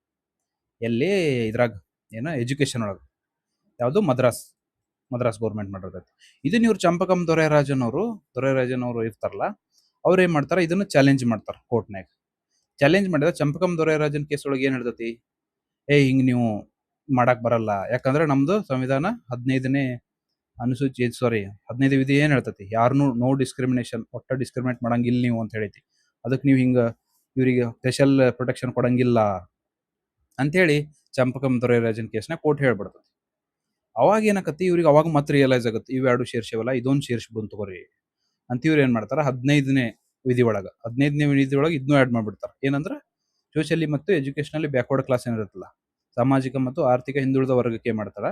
ಎಲ್ಲಿ, ಇದ್ರಾಗ ಏನು ಎಜುಕೇಶನ್ ಒಳಗೆ, ಯಾವುದು, ಮದ್ರಾಸ್. ಮದ್ರಾಸ್ ಗೌರ್ಮೆಂಟ್ ಮಾಡಿರ್ತೈತಿ. ಇದನ್ನ ಇವ್ರು ಚಂಪಕಂ ದೊರೆರಾಜನ್ ಅವರು ಇರ್ತಾರಲ್ಲ, ಅವ್ರು ಏನ್ ಮಾಡ್ತಾರ, ಇದನ್ನ ಚಾಲೆಂಜ್ ಮಾಡ್ತಾರ ಕೋರ್ಟ್ನಾಗ. ಚಾಲೆಂಜ್ ಮಾಡಿದ್ರೆ ಚಂಪಕಂ ದೊರೆರಾಜನ್ ಕೇಸ್ ಒಳಗೆ ಏನ್ ಹೇಳ್ತೈತಿ, ಹಿಂಗ್ ನೀವು ಮಾಡಕ್ ಬರಲ್ಲ, ಯಾಕಂದ್ರೆ ನಮ್ದು ಸಂವಿಧಾನ 15ನೇ ಅನುಸೂಚಿ, 15 ವಿಧಿ ಏನ್ ಹೇಳ್ತೈತಿ, ಯಾರನ್ನು ನೋ ಡಿಸ್ಕ್ರಿಮಿನೇಷನ್, ಒಟ್ಟ ಡಿಸ್ಕ್ರಿಮಿನೇಟ್ ಮಾಡಂಗಿಲ್ಲ ನೀವು ಅಂತ ಹೇಳೈತಿ. ಅದಕ್ಕೆ ನೀವು ಹಿಂಗ ಇವ್ರಿಗೆ ಸ್ಪೆಷಲ್ ಪ್ರೊಟೆಕ್ಷನ್ ಕೊಡಂಗಿಲ್ಲ ಅಂತೇಳಿ ಚಂಪಕಂ ದೊರೆರಾಜನ್ ಕೇಸ್ನ ಕೋರ್ಟ್ ಹೇಳ್ಬಿಡ್ತದೆ. ಅವಾಗ ಏನಾಕತಿ, ಇವ್ರಿಗೆ ಅವಾಗ ಮತ್ತೆ ರಿಯಲೈಸ್ ಆಗುತ್ತೆ, ಇವೆರಡು ಸೇರ್ಸೇವಲ್ಲ, ಇದೊಂದು ಸೇರ್ಸ್ಬಿಡು ತಗೋರಿ ಅಂತ ಇವ್ರು ಏನ್ ಮಾಡ್ತಾರ, 15ನೇ ವಿಧಿ ಒಳಗೆ ಇದನ್ನೂ ಆಡ್ ಮಾಡ್ಬಿಡ್ತಾರ. ಏನಂದ್ರ ಸೋಷಿಯಲಿ ಮತ್ತು ಎಜುಕೇಶನಲ್ಲಿ ಬ್ಯಾಕ್ವರ್ಡ್ ಕ್ಲಾಸ್ ಏನಿರುತ್ತಲ್ಲ, ಸಾಮಾಜಿಕ ಮತ್ತು ಆರ್ಥಿಕ ಹಿಂದುಳಿದ ವರ್ಗಕ್ಕೆ ಏನ್ ಮಾಡ್ತಾರ,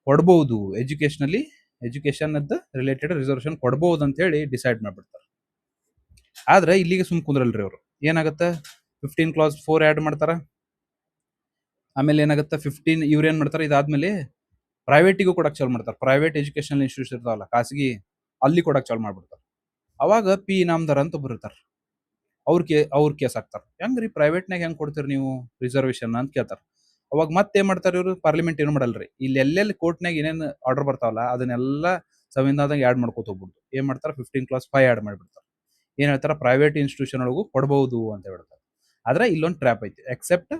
ಕೊಡ್ಬಹುದು, ಎಜುಕೇಶನ್ ರಿಲೇಟೆಡ್ ರಿಸರ್ವೇಶನ್ ಕೊಡ್ಬಹುದು ಅಂತ ಹೇಳಿ ಡಿಸೈಡ್ ಮಾಡ್ಬಿಡ್ತಾರೆ. ಆದ್ರೆ ಇಲ್ಲಿಗೆ ಸುಮ್ ಕುಂದ್ರಲ್ರಿ ಅವರು, ಏನಾಗತ್ತ 15 ಕ್ಲಾಸ್ 4 ಆಡ್ ಮಾಡ್ತಾರ. ಆಮೇಲೆ ಏನಾಗತ್ತ 15 ಇವ್ರು ಏನ್ ಮಾಡ್ತಾರೆ, ಇದಾದ್ಮೇಲೆ ಪ್ರೈವೇಟಿಗೂ ಕೊಡಕ್ ಚಾಲು ಮಾಡ್ತಾರೆ. ಪ್ರೈವೇಟ್ ಎಜುಕೇಶನಲ್ ಇನ್ಸ್ಟಿಟ್ಯೂಷನ್ ಇರ್ತಾವಲ್ಲ, ಖಾಸಗಿ, ಅಲ್ಲಿ ಕೊಡಕ್ ಚಾಲು ಮಾಡ್ಬಿಡ್ತಾರೆ. ಅವಾಗ ಪಿ ಇನಾಮ್ದಾರ್ ಅಂತ ಬರುತ್ತಾರ, ಅವ್ರ ಕೇಸ್ ಹಾಕ್ತಾರ. ಹೆಂಗ್ರಿ ಪ್ರೈವೇಟ್ನಾಗ ಹೆಂಗ್ ಕೊಡ್ತೀರಿ ನೀವು ರಿಸರ್ವೇಶನ್ ಅಂತ ಕೇಳ್ತಾರ. ಅವಾಗ ಮತ್ತೆ ಏನ್ ಮಾಡ್ತಾರೆ ಇವರು, ಪಾರ್ಲಿಮೆಂಟ್ ಏನು ಮಾಡಲ್ರಿ, ಇಲ್ಲಿ ಎಲ್ಲೆಲ್ಲಿ ಕೋರ್ಟ್ನಾಗ ಏನೇನ್ ಆರ್ಡರ್ ಬರ್ತಾವಲ್ಲ ಅದನ್ನೆಲ್ಲ ಸಂವಿಧಾನದಾಗ ಆಡ್ ಮಾಡ್ಕೋತ ಹೋಗ್ಬಿಡ್ತು. ಏನ್ ಮಾಡ್ತಾರ, 15 ಕ್ಲಾಸ್ 5 ಆಡ್ ಮಾಡ್ಬಿಡ್ತಾರೆ. ಏನ್ ಹೇಳ್ತಾರ, ಪ್ರೈವೇಟ್ ಇನ್ಸ್ಟಿಟ್ಯೂಷನ್ ಒಳಗೂ ಕೊಡಬಹುದು ಅಂತ ಹೇಳ್ತಾರೆ. ಆದ್ರೆ ಇಲ್ಲೊಂದು ಟ್ರ್ಯಾಪ್ ಐತಿ, except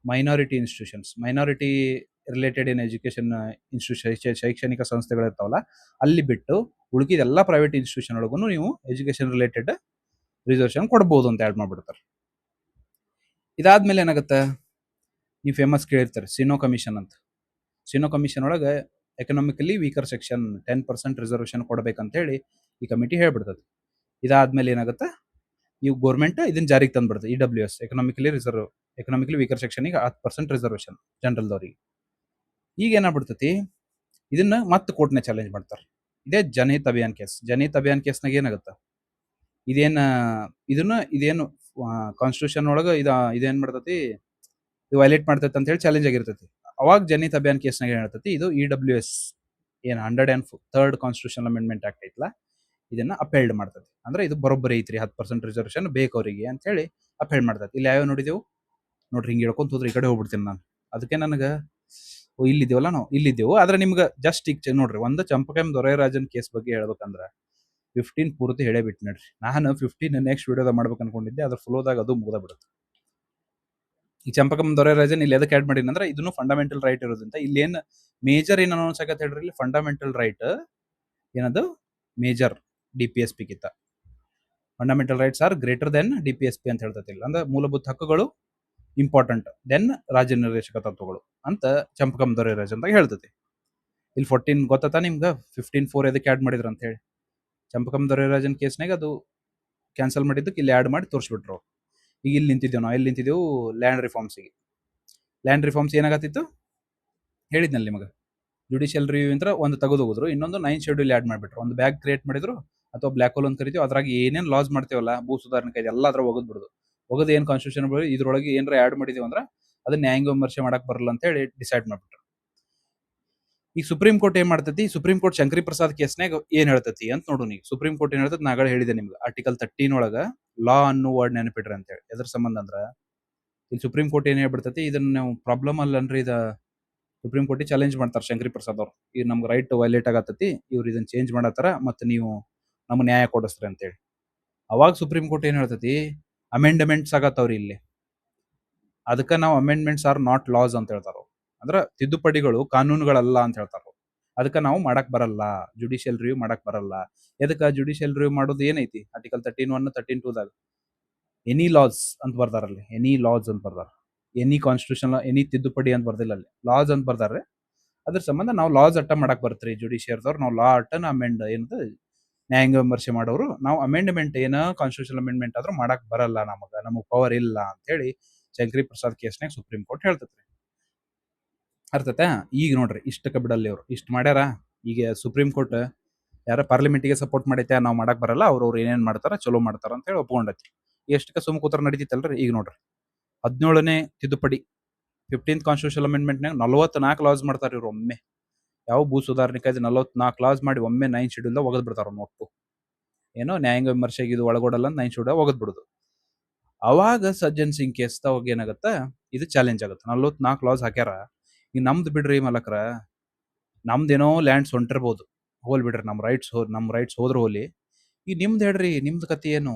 minority institutions, minority related ಏನ್ ಎಜುಕೇಶನ್ ಇನ್ಸ್ಟಿಟ್ಯೂಷನ್, ಶೈಕ್ಷಣಿಕ ಸಂಸ್ಥೆಗಳು ಇರ್ತಾವಲ್ಲ, ಅಲ್ಲಿ ಬಿಟ್ಟು ಉಳಿದ ಎಲ್ಲ ಪ್ರೈವೇಟ್ ಇನ್ಸ್ಟಿಟ್ಯೂಷನ್ ಒಳಗೂ ನೀವು ಎಜುಕೇಶನ್ ರಿಲೇಟೆಡ್ ರಿಸರ್ವೇಶನ್ ಕೊಡಬಹುದು ಅಂತ ಆಡ್ ಮಾಡ್ಬಿಡ್ತಾರೆ. ಇದಾದ್ಮೇಲೆ ಏನಾಗುತ್ತೆ, ನೀವು ಫೇಮಸ್ ಕೇಳಿರ್ತಾರೆ ಸಿನೋ ಕಮಿಷನ್ ಅಂತ. ಸಿನೋ ಕಮಿಷನ್ ಒಳಗೆ ಎಕನಾಮಿಕಲಿ ವೀಕರ್ ಸೆಕ್ಷನ್ 10% ರಿಸರ್ವೇಶನ್ ಕೊಡಬೇಕಂತ ಹೇಳಿ ಈ ಕಮಿಟಿ ಹೇಳ್ಬಿಡ್ತದೆ. ಇದಾದ್ಮೇಲೆ ಏನಾಗುತ್ತೆ, ಈ ಗೌರ್ಮೆಂಟ್ ಇದನ್ನ ಜಾರಿಗೆ ತಂದ್ಬಿಡ್ತದೆ, EWS, ಎಕನಾಮಿಕಲಿ ವೀಕರ್ ಸೆಕ್ಷನ್ಗೆ 10% ರಿಸರ್ವೇಶನ್ ಜನರಲ್ದವ್ರಿಗೆ. ಈಗ ಏನಾಗ್ಬಿಡ್ತೈತಿ, ಇದನ್ನ ಮತ್ತೆ ಕೋರ್ಟ್ನ ಚಾಲೆಂಜ್ ಮಾಡ್ತಾರೆ. ಇದೇ ಜನಹಿತ್ ಅಭಿಯಾನ್ ಕೇಸ್ನಾಗ ಏನಾಗುತ್ತೆ, ಇದೇನು ಕಾನ್ಸ್ಟಿಟ್ಯೂಷನ್ ಒಳಗೆ ಇದೇನ್ ಮಾಡ್ತೈತಿ, ಇದು ವೈಲೇಟ್ ಮಾಡ್ತೈತೆ ಅಂತ ಹೇಳಿ ಚಾಲೆಂಜ್ ಆಗಿರ್ತೈತಿ. ಅವಾಗ ಜನಹಿತ್ ಅಭಿಯಾನ್ ಕೇಸ್ನಾಗ ಏನ್ ಹೇಳ್ತೈತಿ, ಇದು EWS ಏನ್ 103rd ಕಾನ್ಸ್ಟಿಟ್ಯೂಷನ್ ಅಮೆಂಡ್ಮೆಂಟ್ ಆಕ್ಟ್ ಐತಲ್ಲ, ಇದನ್ನ ಅಪೇಲ್ಡ್ ಮಾಡ್ತೈತಿ. ಅಂದ್ರೆ ಇದು ಬರೋಬ್ಬರಿ ಐತ್ರಿ, 10% ರಿಸರ್ವೇಶನ್ ಬೇಕು ಅವರಿಗೆ ಅಂತ ಹೇಳಿ ಅಪೇಲ್ಡ್ ಮಾಡ್ತೈತಿ. ಇಲ್ಲಿ ಯಾವ ನೋಡಿದೆವು ನೋಡ್ರಿ, ಹಿಂಗೆ ಹೇಳ್ಕೊಂತ ಹೋದ್ರೆ ಈ ಕಡೆ ಹೋಗ್ಬಿಡ್ತೀನಿ ನಾನು. ಅದಕ್ಕೆ ನನಗೆ ಇಲ್ಲಿದ್ದೇವಲ್ಲ, ನಾವು ಇಲ್ಲಿದ್ದೆವು. ಆದ್ರೆ ನಿಮ್ಗೆ ಜಸ್ಟ್ ಈಗ ನೋಡ್ರಿ, ಒಂದು ಚಂಪಕಂ ದೊರೆರಾಜನ್ ಕೇಸ್ ಬಗ್ಗೆ ಹೇಳ್ಬೇಕಂದ್ರ 15 ಪೂರ್ತಿ ಹೇಳೇ ಬಿಟ್ಟು ನೋಡ್ರಿ. ನಾನು 15 ನೆಕ್ಸ್ಟ್ ವಿಡಿಯೋದಾಗ ಮಾಡ್ಬೇಕು ಅನ್ಕೊಂಡಿದ್ದೆ, ಅದ್ರ ಫ್ಲೋದಾಗ ಅದು ಮುಗ್ದ ಬಿಡುತ್ತೆ. ಈ ಚಂಪಕಂ ದೊರೆರಾಜನ್ ಇಲ್ಲಿ ಎದಕ್ಕೆ ಆಡ್ ಮಾಡಿನ ಅಂದ್ರೆ, ಇದನ್ನು ಫಂಡಮೆಂಟಲ್ ರೈಟ್ ಇರೋದ್ರಿಂದ ಇಲ್ಲಿ ಏನ್ ಮೇಜರ್ ಏನ್ ಅನೌನ್ಸ್ ಆಗತ್ತೆ ಹೇಳ್ರಿ, ಇಲ್ಲಿ ಫಂಡಮೆಂಟಲ್ ರೈಟ್ ಏನದು ಮೇಜರ್ DPSP ಗಿಂತ fundamental rights R greater than DPSP ಅಂತ ಹೇಳ್ತೈತಿ. ಅಂದ್ರೆ ಮೂಲಭೂತ ಹಕ್ಕುಗಳು ಇಂಪಾರ್ಟೆಂಟ್ ದೆನ್ ರಾಜ್ಯ ನಿರ್ದೇಶಕ ತತ್ವಗಳು ಅಂತ ಚಂಪಕಂ ದೊರೆರಾಜನ್ ಅಂತ ಹೇಳ್ತೈತಿ. ಇಲ್ಲಿ 14 ಗೊತ್ತಾ ನಿಮ್ಗೆ 15(4) ಎದಕ್ಕೆ ಆಡ್ ಮಾಡಿದ್ರ ಅಂತ ಹೇಳಿ. ಚಂಪಕಂ ದೊರೆರಾಜನ್ ಕೇಸ್ನಾಗ ಅದು ಕ್ಯಾನ್ಸಲ್ ಮಾಡಿದ್ದಕ್ಕೆ ಇಲ್ಲಿ ಆಡ್ ಮಾಡಿ ತೋರಿಸ್ಬಿಟ್ರು. ಈಗ ಇಲ್ಲಿ ನಿಂತಿದ್ದೆವು ಲ್ಯಾಂಡ್ ರಿಫಾರ್ಮ್ಸ್ ಏನಾಗತ್ತಿತ್ತು ಹೇಳಿದ್ನಲ್ಲಿ ನಿಮಗೆ. ಜುಡಿಷಿಯಲ್ ರಿವ್ಯೂ ಅಂತ ಒಂದು ತೆಗೆದು ಹೋದ್ರು, ಇನ್ನೊಂದು 9th ಶೆಡ್ಯೂಲ್ ಆಡ್ ಮಾಡಿಬಿಟ್ರು, ಒಂದು ಬ್ಯಾಗ್ ಕ್ರಿಯೇಟ್ ಮಾಡಿದ್ರು, ಅಥವಾ ಬ್ಲಾಕ್ ಹೋಲ್ ಅಂತ ಕರಿತೀವಿ. ಅದ್ರಾಗ ಏನೇನ್ ಲಾಸ್ ಮಾಡ್ತೇವಲ್ಲ, ಭೂ ಸುಧಾರಣೆ ಕಾಯ್ದೆ ಎಲ್ಲ ಅದ್ರ ಒಗದು ಏನ್ ಕಾನ್ಸ್ಟಿಟ್ಯೂಷನ್ ಇದ್ರೊಳಗೆ ಏನಾರ ಆಡ್ ಮಾಡಿದೀವಿ ಅಂದ್ರೆ ಅದನ್ನ ನ್ಯಾಯಾಂಗ ವಿಮರ್ಶೆ ಮಾಡಕ್ ಬರಲ್ಲ ಅಂತ ಹೇಳಿ ಡಿಸೈಡ್ ಮಾಡ್ಬಿಟ್ರು. ಈಗ ಸುಪ್ರೀಂ ಕೋರ್ಟ್ ಏನ್ ಮಾಡ್ತೈತಿ, ಸುಪ್ರೀಂ ಕೋರ್ಟ್ ಶಂಕರಿ ಪ್ರಸಾದ್ ಕೇಸ್ನಾಗ ಏನ್ ಹೇಳ್ತೈತಿ ಅಂತ ನೋಡು. ನೀವು ಸುಪ್ರೀಂ ಕೋರ್ಟ್ ಏನ್ ಹೇಳ್ತೈತಿ, ನಾಗಳ ಹೇಳಿದೆ ನಿಮ್ಗೆ, ಆರ್ಟಿಕಲ್ 13 ಒಳಗ ಲಾ ಅನ್ನೋ ವರ್ಡ್ ನೆನಪಿಡ್ರಿ ಅಂತ ಹೇಳಿ. ಎದ್ರ ಸಂಬಂಧ ಅಂದ್ರ, ಇಲ್ಲಿ ಸುಪ್ರೀಂ ಕೋರ್ಟ್ ಏನ್ ಹೇಳ್ಬಿಡ್ತೈತಿ, ಇದನ್ನ ನಾವು ಪ್ರಾಬ್ಲಮ್ ಅಲ್ಲನ್ರಿ, ಸುಪ್ರೀಂ ಕೋರ್ಟ್ ಚಾಲೆಂಜ್ ಮಾಡ್ತಾರೆ ಶಂಕರಿ ಪ್ರಸಾದ್ ಅವ್ರು, ಈಗ ನಮ್ಗೆ ರೈಟ್ ವೈಲೇಟ್ ಆಗತ್ತೈತಿ, ಇವ್ರು ಇದನ್ನ ಚೇಂಜ್ ಮಾಡತ್ತಾರ, ಮತ್ತೆ ನೀವು ನಮ್ಗೆ ನ್ಯಾಯ ಕೊಡಿಸ್ರಿ ಅಂತೇಳಿ. ಅವಾಗ ಸುಪ್ರೀಂ ಕೋರ್ಟ್ ಏನ್ ಹೇಳ್ತೈತಿ, ಅಮೆಂಡ್ಮೆಂಟ್ಸ್ ಆಗತ್ತವ್ರಿ ಇಲ್ಲಿ, ಅದಕ್ಕೆ ನಾವು ಅಮೆಂಡ್ಮೆಂಟ್ಸ್ ಆರ್ ನಾಟ್ ಲಾಸ್ ಅಂತ ಹೇಳ್ತಾರ. ಅಂದ್ರ ತಿದ್ದುಪಡಿಗಳು ಕಾನೂನುಗಳಲ್ಲ ಅಂತ ಹೇಳ್ತಾರ. ಅದಕ್ಕೆ ನಾವು ಮಾಡಕ್ ಬರಲ್ಲ, ಜುಡಿಷಿಯಲ್ ರಿವ್ಯೂ ಮಾಡಕ್ ಬರಲ್ಲ. ಎದಕ್ಕೆ ಜುಡಿಷಿಯಲ್ ರಿವ್ಯೂ ಮಾಡೋದು ಏನೈತಿ, ಆರ್ಟಿಕಲ್ 13(1) 13(2) ಎನಿ ಲಾಸ್ ಅಂತ ಬರ್ದಾರಲ್ಲಿ, ಎನಿ ಲಾಸ್ ಅಂತ ಬರ್ದಾರ. ಎನಿ ಕಾನ್ಸ್ಟಿಟ್ಯೂಷನ್ ಎನಿ ತಿದ್ದುಪಡಿ ಅಂತ ಬರ್ದಿಲ್ಲ, ಅಲ್ಲಿ ಲಾಸ್ ಅಂತ ಬರ್ದಾರೆ. ಅದ್ರ ಸಂಬಂಧ ನಾವು ಲಾಸ್ ಅಟ್ಟ ಮಾಡಕ್ ಬರ್ತೀರಿ ಜುಡಿಷಿಯರ್ದವ್ರು, ನಾವು ಲಾ ಅಟ್ಟನ ಅಮೆಂಡ್ ಏನದು ನ್ಯಾಯಾಂಗ ವಿಮರ್ಶೆ ಮಾಡೋರು, ನಾವು ಅಮೆಂಡ್ಮೆಂಟ್ ಏನ ಕಾನ್ಸ್ಟಿಟ್ಯೂಷನ್ ಅಮೆಂಡ್ಮೆಂಟ್ ಆದ್ರೂ ಮಾಡಕ್ ಬರಲ್ಲ, ನಮಗ್ ಪವರ್ ಇಲ್ಲ ಅಂತ ಹೇಳಿ ಶಂಕರಿ ಪ್ರಸಾದ್ ಕೇಸ್ನಾಗ ಸುಪ್ರೀಂ ಕೋರ್ಟ್ ಹೇಳ್ತೈತ್ರಿ. ಅರ್ಥತಾ? ಈಗ ನೋಡ್ರಿ, ಇಷ್ಟಕ್ಕೆ ಬಿಡಲ್ಲಿ ಅವ್ರು ಇಷ್ಟು ಮಾಡ್ಯಾರ. ಈಗ ಸುಪ್ರೀಂ ಕೋರ್ಟ್ ಯಾರ ಪಾರ್ಲಿಮೆಂಟಿಗೆ ಸಪೋರ್ಟ್ ಮಾಡೈತೆ, ನಾವು ಮಾಡಕ್ ಬರಲ್ಲ, ಅವ್ರವ್ರು ಏನೇನ್ ಮಾಡ್ತಾರ ಚಲೋ ಮಾಡ್ತಾರ ಅಂತ ಹೇಳಿ ಒಪ್ಕೊಂಡೈತಿ. ಎಷ್ಟಕ್ಕೆ ಸುಮ್ ಕೂತ್ರ ನಡೀತಿತ್ತಲ್ರಿ. ಈಗ ನೋಡ್ರಿ 17ನೇ ತಿದ್ದುಪಡಿ 15th ಕಾನ್ಸ್ಟಿಟ್ಯೂಷನ್ ಅಮೆಂಡ್ಮೆಂಟ್ನಾಗ 44 ಲಾಸ್ ಮಾಡ್ತಾರೆ ಇವ್ರು ಒಮ್ಮೆ. ಯಾವ ಭೂ ಸುಧಾರಣೆ ಕಾಯ್ದೆ 44 ಲಾಸ್ ಮಾಡಿ ಒಮ್ಮೆ 9th ಶೆಡ್ಯೂಲ್ ಒಗದ್ ಬಿಡ್ತಾರ ಅವ್ನು ಒಟ್ಟು. ಏನೋ ನ್ಯಾಯಾಂಗ ವಿಮರ್ಶೆಗೆ ಇದು ಒಳಗೊಡಲ್ಲ ಅಂತ 9th ಶೆಡ್ಯೂಲ್ ಒಗದ್ ಬಿಡುದು. ಅವಾಗ ಸಜ್ಜನ್ ಸಿಂಗ್ ಕೇಸ್ ಅವಾಗ ಏನಾಗತ್ತ, ಇದು ಚಾಲೆಂಜ್ ಆಗುತ್ತೆ. 44 ಲಾಸ್ ಹಾಕ್ಯಾರ, ಈಗ ನಮ್ದು ಬಿಡ್ರಿ ಮಲಕ್ರ, ನಮ್ದೇನೋ ಲ್ಯಾಂಡ್ಸ್ ಹೊಂಟಿರ್ಬೋದು, ಹೋಲ್ ಬಿಡ್ರಿ, ನಮ್ಮ ರೈಟ್ಸ್ ಹೋದ್ರು ಹೋಲಿ. ಈ ನಿಮ್ದು ಹೇಳ್ರಿ, ನಿಮ್ದು ಕತೆ ಏನು?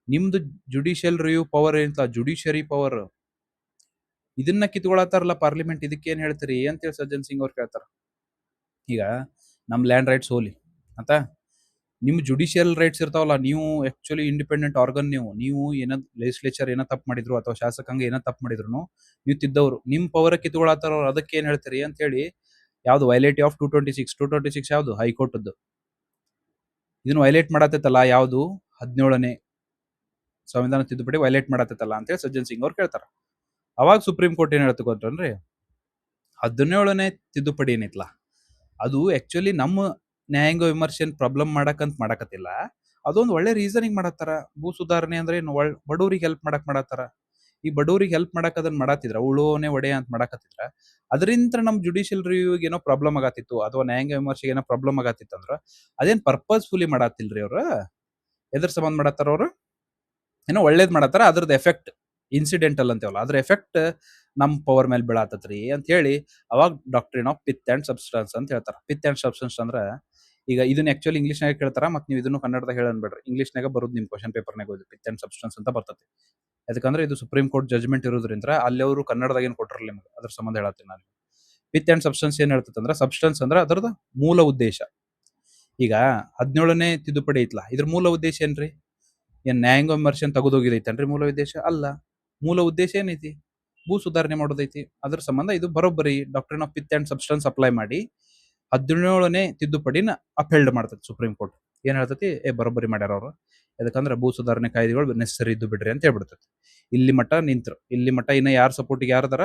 ನಿಮ್ದು ಜುಡಿಷಿಯಲ್ ರಿವ್ಯೂ ಪವರ್ ಏನಿಲ್ಲ, ಜುಡಿಷಿಯರಿ ಪವರ್, ಇದನ್ನ ಕಿತ್ಕೊಳತ್ತಾರಲ್ಲ ಪಾರ್ಲಿಮೆಂಟ್, ಇದಕ್ಕೇನ್ ಹೇಳ್ತೀರಿ ಅಂತೇಳಿ ಸಜ್ಜನ್ ಸಿಂಗ್ ಅವ್ರು ಕೇಳ್ತಾರ. ಈಗ ನಮ್ ಲ್ಯಾಂಡ್ ರೈಟ್ಸ್ ಹೋಲಿ ಅಂತ, ನಿಮ್ ಜುಡಿಷಿಯಲ್ ರೈಟ್ಸ್ ಇರ್ತಾವಲ್ಲ, ನೀವು ಆಕ್ಚುಲಿ ಇಂಡಿಪೆಂಡೆಂಟ್ ಆರ್ಗನ್, ನೀವು ಏನ ಲೆಜಿಸ್ಲೇಚರ್ ಏನೋ ತಪ್ಪು ಮಾಡಿದ್ರು ಅಥವಾ ಶಾಸಕಾಂಗ ಏನೋ ತಪ್ಪು ಮಾಡಿದ್ರು ನೀವು ತಿದ್ದವ್ರು, ನಿಮ್ ಪವರ್ ಕಿತ್ಕೊಳತ್ತಾರ ಅವ್ರು, ಅದಕ್ಕೆ ಏನ್ ಹೇಳ್ತೀರಿ ಅಂತ ಹೇಳಿ. ಯಾವ್ದು ವೈಲೇಟ್ ಆಫ್ 226 ಯಾವ್ದು ಹೈಕೋರ್ಟ್ದು, ಇದನ್ನ ವೈಲೇಟ್ ಮಾಡತ್ತೈತಲ್ಲ, ಯಾವ್ದು 17ನೇ ಸಂವಿಧಾನ ತಿದ್ದುಪಡಿ ವೈಲೇಟ್ ಮಾಡತ್ತೈತಲ್ಲ ಅಂತೇಳಿ ಸಜ್ಜನ್ ಸಿಂಗ್ ಅವ್ರು ಕೇಳ್ತಾರ. ಅವಾಗ ಸುಪ್ರೀಂ ಕೋರ್ಟ್ ಏನ್ ಹೇಳ್ತು ಗೊತ್ತನ್ರಿ, 17ನೇ ತಿದ್ದುಪಡಿ ಏನೈತ್ಲಾ, ಅದು ಆಕ್ಚುಲಿ ನಮ್ಮ ನ್ಯಾಯಾಂಗ ವಿಮರ್ಶೆನ್ ಪ್ರಾಬ್ಲಮ್ ಮಾಡಕಂತ ಮಾಡಕತ್ತಿಲ್ಲ, ಅದೊಂದು ಒಳ್ಳೆ ರೀಸನಿಂಗ್ ಮಾಡತ್ತಾರ. ಭೂ ಸುಧಾರಣೆ ಅಂದ್ರೆ ಬಡವರಿಗೆ ಹೆಲ್ಪ್ ಮಾಡತ್ತಾರ. ಈ ಬಡವರಿಗೆ ಹೆಲ್ಪ್ ಮಾಡಕ್ ಅದನ್ನ ಮಾಡತ್ತಿದ್ರ, ಉಳುವನೆ ಒಡೆ ಅಂತ ಮಾಡಕತ್ತಿದ್ರ, ಅದರಿಂದ ನಮ್ ಜುಡಿಷಿಯಲ್ ರಿವ್ಯೂಗೆ ಏನೋ ಪ್ರಾಬ್ಲಮ್ ಆಗತ್ತಿತ್ತು ಅಥವಾ ನ್ಯಾಯಾಂಗ ವಿಮರ್ಶೆಗೆ ಏನೋ ಪ್ರಾಬ್ಲಮ್ ಆಗತ್ತಿತ್ತು ಅಂದ್ರ ಅದೇನ್ ಪರ್ಪಸ್ಫುಲಿ ಮಾಡತ್ತಿಲ್ರಿ ಅವ್ರು. ಎದ್ರ ಸಂಬಂಧ ಮಾಡತ್ತಾರ ಅವ್ರು? ಏನೋ ಒಳ್ಳೇದ್ ಮಾಡತ್ತಾರ, ಅದ್ರದ್ದು ಎಫೆಕ್ಟ್ ಇನ್ಸಿಡೆಂಟಲ್ ಅಂತೇವಲ್ಲ, ಅದ್ರ ಎಫೆಕ್ಟ್ ನಮ್ ಪವರ್ ಮೇಲೆ ಬೀಳಾತತ್ರಿ ಅಂತ ಹೇಳಿ ಅವಾಗ doctrine of pith and substance ಅಂತ ಹೇಳ್ತಾರ. ಪಿತ್ ಅಂಡ್ ಸಬ್ಸ್ಟೆನ್ಸ್ ಅಂದ್ರ ಈಗ ಇದನ್ನ ಆಕ್ಚುಲಿ ಇಂಗ್ಲಿಷ್ನಾಗ ಕೇಳ್ತಾರ, ಮತ್ತೆ ನೀವು ಇದನ್ನು ಕನ್ನಡದಾಗ ಹೇಳನ್ಬೇಡ್ರಿ, ಇಂಗ್ಲಿಷ್ನಾಗ ಬರೋದು ನಿಮ್ ಕ್ವಶನ್ ಪೇಪರ್ನಾಗ ಪಿತ್ ಅಂಡ್ ಸಬ್ಸ್ಟೆನ್ಸ್ ಅಂತ ಬರ್ತೈತಿ. ಯಾಕಂದ್ರೆ ಇದು ಸುಪ್ರೀಂ ಕೋರ್ಟ್ ಜಜ್ಮೆಂಟ್ ಇರೋದ್ರಿಂದ ಅಲ್ಲಿ ಅವರು ಕನ್ನಡದಾಗ ಏನ್ ಕೊಟ್ಟಿರಲಿಲ್ಲ ನಿಮ್ಗೆ, ಅದ್ರ ಸಂಬಂಧ ಹೇಳತ್ತೀನಿ ನಾನು. ಪಿತ್ ಅಂಡ್ ಸಬ್ಸ್ಟೆನ್ಸ್ ಏನ್ ಹೇಳ್ತೈತೆ ಅಂದ್ರೆ, ಸಬ್ಸ್ಟೆನ್ಸ್ ಅಂದ್ರೆ ಅದರದ ಮೂಲ ಉದ್ದೇಶ. ಈಗ 17ನೇ ತಿದ್ದುಪಡಿ ಐತ್ಲಾ, ಇದ್ರ ಮೂಲ ಉದ್ದೇಶ ಏನ್ರಿ? ಏನ್ ನ್ಯಾಯಾಂಗ ವಿಮರ್ಶೆನ್ ತೆಗೆದೋಗಿದೈತೇನ್ರಿ ಮೂಲ ಉದ್ದೇಶ? ಅಲ್ಲ. ಮೂಲ ಉದ್ದೇಶ ಏನೈತಿ? ಭೂ ಸುಧಾರಣೆ ಮಾಡೋದೈತಿ. ಅದ್ರ ಸಂಬಂಧ ಇದು ಬರೋಬ್ಬರಿ doctrine of pith and substance apply ಮಾಡಿ 17ನೇ ತಿದ್ದುಪಡಿನ ಅಪೆಲ್ಡ್ ಮಾಡ್ತೈತಿ ಸುಪ್ರೀಂ ಕೋರ್ಟ್. ಏನ್ ಹೇಳ್ತೈತಿ, ಬರೋಬ್ಬರಿ ಮಾಡ್ಯಾರ ಅವ್ರು, ಯಾಕಂದ್ರೆ ಭೂ ಸುಧಾರಣೆ ಕಾಯ್ದೆಗಳು ನೆಸಸರಿ ಇದ್ದು ಬಿಡ್ರಿ ಅಂತ ಹೇಳ್ಬಿಡ್ತೈತಿ. ಇಲ್ಲಿ ಮಟ್ಟ ನಿಂತ್ರು, ಇಲ್ಲಿ ಮಟ್ಟ ಇನ್ನ ಯಾರ ಸಪೋರ್ಟಿಗೆ ಯಾರದಾರ?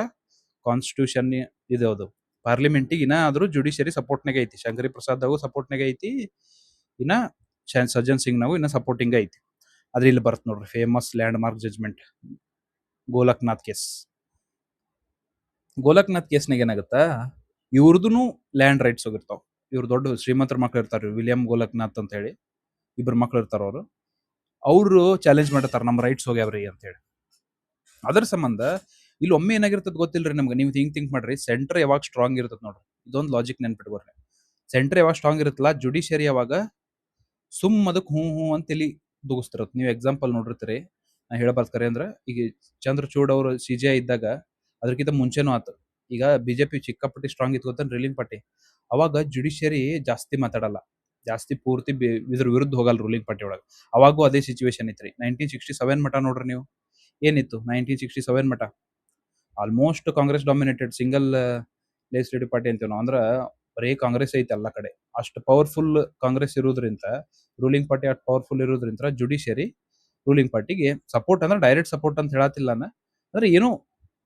ಕಾನ್ಸ್ಟಿಟ್ಯೂಷನ್ ಇದು ಅದು ಪಾರ್ಲಿಮೆಂಟಿಗೆ ಇನ್ನ ಆದ್ರೂ ಜುಡಿಷಿಯರಿ ಸಪೋರ್ಟ್ನಾಗ ಐತಿ, ಶಂಕರಿ ಪ್ರಸಾದ್ ಸಪೋರ್ಟ್ನಾಗ ಐತಿ, ಇನ್ನ ಸಜ್ಜನ್ ಸಿಂಗ್ ನಾವು ಇನ್ನ ಸಪೋರ್ಟಿಂಗ್ ಐತಿ. ಆದ್ರೆ ಇಲ್ಲಿ ಬರ್ತ್ ನೋಡ್ರಿ famous landmark judgement, Golaknath case. Golaknath ಕೇಸ್ನಾಗ ಏನಾಗುತ್ತಾ, ಇವ್ರದೂ ಲ್ಯಾಂಡ್ ರೈಟ್ಸ್ ಹೋಗಿರ್ತಾವ. ಇವ್ರು ದೊಡ್ಡ ಶ್ರೀಮಂತರ ಮಕ್ಳು ಇರ್ತಾರ, ವಿಲಿಯಂ ಗೋಲಕ್ನಾಥ್ ಅಂತ ಹೇಳಿ ಇಬ್ರು ಮಕ್ಳು ಇರ್ತಾರ. ಅವರು ಚಾಲೆಂಜ್ ಮಾಡತಾರ, ನಮ್ಮ ರೈಟ್ಸ್ ಹೋಗ್ಯಾವ್ರಿ ಅಂತ ಹೇಳಿ. ಅದ್ರ ಸಂಬಂಧ ಇಲ್ಲಿ ಒಮ್ಮೆ ಏನಾಗಿರ್ತದ ಗೊತ್ತಿಲ್ರಿ ನಮ್ಗೆ, ನೀವು ಥಿಂಕ್ ಮಾಡ್ರಿ, ಸೆಂಟರ್ ಯಾವಾಗ ಸ್ಟ್ರಾಂಗ್ ಇರ್ತದ ನೋಡ್ರಿ, ಇದೊಂದು ಲಾಜಿಕ್ ನೆನ್ಪಿಟ್ಕೋರಿ. ಸೆಂಟರ್ ಯಾವಾಗ ಸ್ಟ್ರಾಂಗ್ ಇರುತ್ತಲ್ಲ, ಜುಡಿಷಿಯರಿ ಯಾವಾಗ ಅದಕ್ಕೆ ಹೂ ಹೂ ಅಂತ ತಲಿ ದುಗಿಸ್ತಿರತ್. ನೀವು ಎಕ್ಸಾಂಪಲ್ ನೋಡಿರ್ತೀರಿ, ನಾ ಹೇಳಬಾರ್ದು ಅಂದ್ರೆ, ಈಗ ಚಂದ್ರಚೂಡ್ ಅವರು CJI ಇದ್ದಾಗ ಅದಕ್ಕಿಂತ ಮುಂಚೆನೂ ಆತು. ಈಗ ಬಿಜೆಪಿ ಚಿಕ್ಕಾಪಟ್ಟಿ ಸ್ಟ್ರಾಂಗ್ ಇತ್ತು ಗೊತ್ತ, ರೂಲಿಂಗ್ ಪಾರ್ಟಿ, ಅವಾಗ ಜುಡಿಷಿಯರಿ ಜಾಸ್ತಿ ಮಾತಾಡಲ್ಲ, ಜಾಸ್ತಿ ಪೂರ್ತಿ ಇದ್ರ ವಿರುದ್ಧ ಹೋಗಲ್ಲ ರೂಲಿಂಗ್ ಪಾರ್ಟಿ ಒಳಗೆ. ಅವಾಗೂ ಅದೇ ಸಿಚುವೇಶನ್ ಇತ್ರಿ. 1967 ಮಠ ನೋಡ್ರಿ ನೀವು, ಏನಿತ್ತು 1967 ಮಠ? Almost Congress dominated, single legislative party ಅಂತೀವಿ ನಾವು, ಅಂದ್ರ ಬರೀ ಕಾಂಗ್ರೆಸ್ ಐತಿ ಎಲ್ಲ ಕಡೆ. ಅಷ್ಟು ಪವರ್ಫುಲ್ ಕಾಂಗ್ರೆಸ್ ಇರೋದ್ರಿಂದ, ರೂಲಿಂಗ್ ಪಾರ್ಟಿ ಅಷ್ಟು ಪವರ್ಫುಲ್ ಇರೋದ್ರಿಂದ ಜುಡಿಷಿಯರಿ ರೂಲಿಂಗ್ ಪಾರ್ಟಿಗೆ ಸಪೋರ್ಟ್ ಅಂದ್ರೆ ಡೈರೆಕ್ಟ್ ಸಪೋರ್ಟ್ ಅಂತ ಹೇಳತ್ತಿಲ್ಲ ಅಂದ್ರೆ ಏನು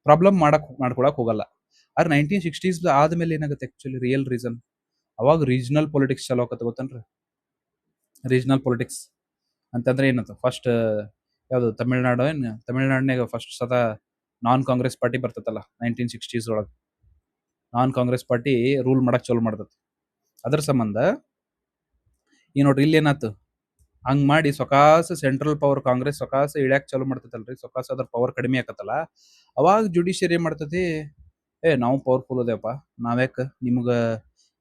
ಪ್ರಾಬ್ಲಮ್ ಮಾಡ್ಕೊಳಕ್ ಹೋಗಲ್ಲ. ಆದ್ರೆ 1960s ಆದ್ಮೇಲೆ ಏನಾಗುತ್ತೆ ಆಕ್ಚುಲಿ ರಿಯಲ್ ರೀಸನ್, ಅವಾಗ ರೀಜನಲ್ ಪೊಲಿಟಿಕ್ಸ್ ಚಲೋ ಆಕತ್ತ ಗೊತ್ತನ್ರಿ. ರೀಜನಲ್ ಪೊಲಿಟಿಕ್ಸ್ ಅಂತಂದ್ರೆ ಏನಂತ, ಫಸ್ಟ್ ಯಾವ್ದು ತಮಿಳ್ನಾಡಿನಾಗ ಫಸ್ಟ್ ಸದಾ ನಾನ್ ಕಾಂಗ್ರೆಸ್ ಪಾರ್ಟಿ ಬರ್ತೈತಲ್ಲ 1960s ಒಳಗೆ, ನಾನ್ ಕಾಂಗ್ರೆಸ್ ಪಾರ್ಟಿ ರೂಲ್ ಮಾಡಕ್ ಚಲೋ ಮಾಡ್ತೈತಿ. ಅದ್ರ ಸಂಬಂಧ ಈ ನೋಡ್ರಿ ಇಲ್ಲಿ ಏನಾಯ್ತು, ಹಂಗ್ ಮಾಡಿ ಸೊಕಾಸ ಸೆಂಟ್ರಲ್ ಪವರ್ ಕಾಂಗ್ರೆಸ್ ಸೊಕಾಸ ಇಳ್ಯಾಕ್ ಚಾಲೂ ಮಾಡ್ತೈತಲ್ರಿ, ಸೊಕಾಸ ಅದ್ರ ಪವರ್ ಕಡಿಮೆ ಆಕತ್ತಲ್ಲ, ಅವಾಗ ಜುಡಿಷಿಯರಿ ಏನ್ ಮಾಡ್ತೈತಿ, ನಾವು ಪವರ್ಫುಲ್ ಅದೇವಪ್ಪ, ನಾವ್ಯಾಕ ನಿಮ್ಗ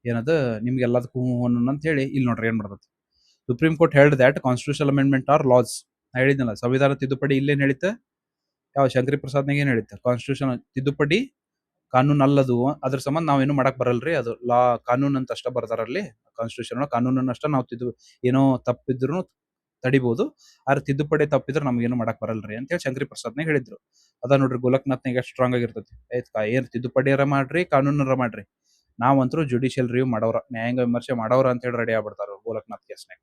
ಏನದ ನಿಮ್ಗೆ ಎಲ್ಲದಕ್ಕೂ ಅಂತ ಹೇಳಿ ಇಲ್ಲಿ ನೋಡ್ರಿ ಏನ್ ಮಾಡ್ತೈತಿ. Supreme Court held that constitutional amendment are laws. ನಾ ಹೇಳಿದ್ನಲ್ಲ ಸಂವಿಧಾನ ತಿದ್ದುಪಡಿ ಇಲ್ಲೇನ್ ಹೇಳಿತ್ತ, ಯಾವ ಶಂಕರಿ ಪ್ರಸಾದ್ನಾಗ ಏನ್ ಹೇಳಿತ್ತ, ಕಾನ್ಸ್ಟಿಟ್ಯೂಷನ್ ತಿದ್ದುಪಡಿ ಕಾನೂನು ಅಲ್ಲದು, ಅದ್ರ ಸಂಬಂಧ ನಾವೇನು ಮಾಡಕ್ ಬರಲ್ರಿ, ಅದು ಲಾ ಕಾನೂನ್ ಅಂತ ಅಷ್ಟ ಬರ್ತಾರಲ್ಲಿ, ಕಾನ್ಸ್ಟಿಟ್ಯೂಷನ್ ಕಾನೂನನ್ನ ಅಷ್ಟ ನಾವು ಏನೋ ತಪ್ಪಿದ್ರು ತಡಿಬಹುದು, ಆದ್ರೆ ತಿದ್ದುಪಡಿ ತಪ್ಪಿದ್ರೆ ನಮ್ಗೇನು ಮಾಡಕ್ ಬರಲ್ರಿ ಅಂತ ಹೇಳಿ ಶಂಕರಿ ಪ್ರಸಾದ್ನಾಗ ಹೇಳಿದ್ರು. ಅದ ನೋಡ್ರಿ ಗೋಲಕ್ನಾಥ್ನಾಗ ಎಷ್ಟು ಸ್ಟ್ರಾಂಗ್ ಆಗಿರ್ತೈತಿ. ಆಯ್ತಾ, ಏನ್ ತಿದ್ದುಪಡಿಯಾರ ಮಾಡ್ರಿ, ಕಾನೂನರ ಮಾಡ್ರಿ, ನಾವಂತರೂ ಜುಡಿಷಿಯಲ್ ರಿವ್ಯೂ ಮಾಡವ್ರ, ನ್ಯಾಯಾಂಗ ವಿಮರ್ಶೆ ಮಾಡವ್ರ ಅಂತ ಹೇಳಿ ರೆಡಿ ಆಗ್ಬಿಡ್ತಾರ ಗೋಲಕ್ನಾಥ್ ಕೇಸ್ನಾಗ,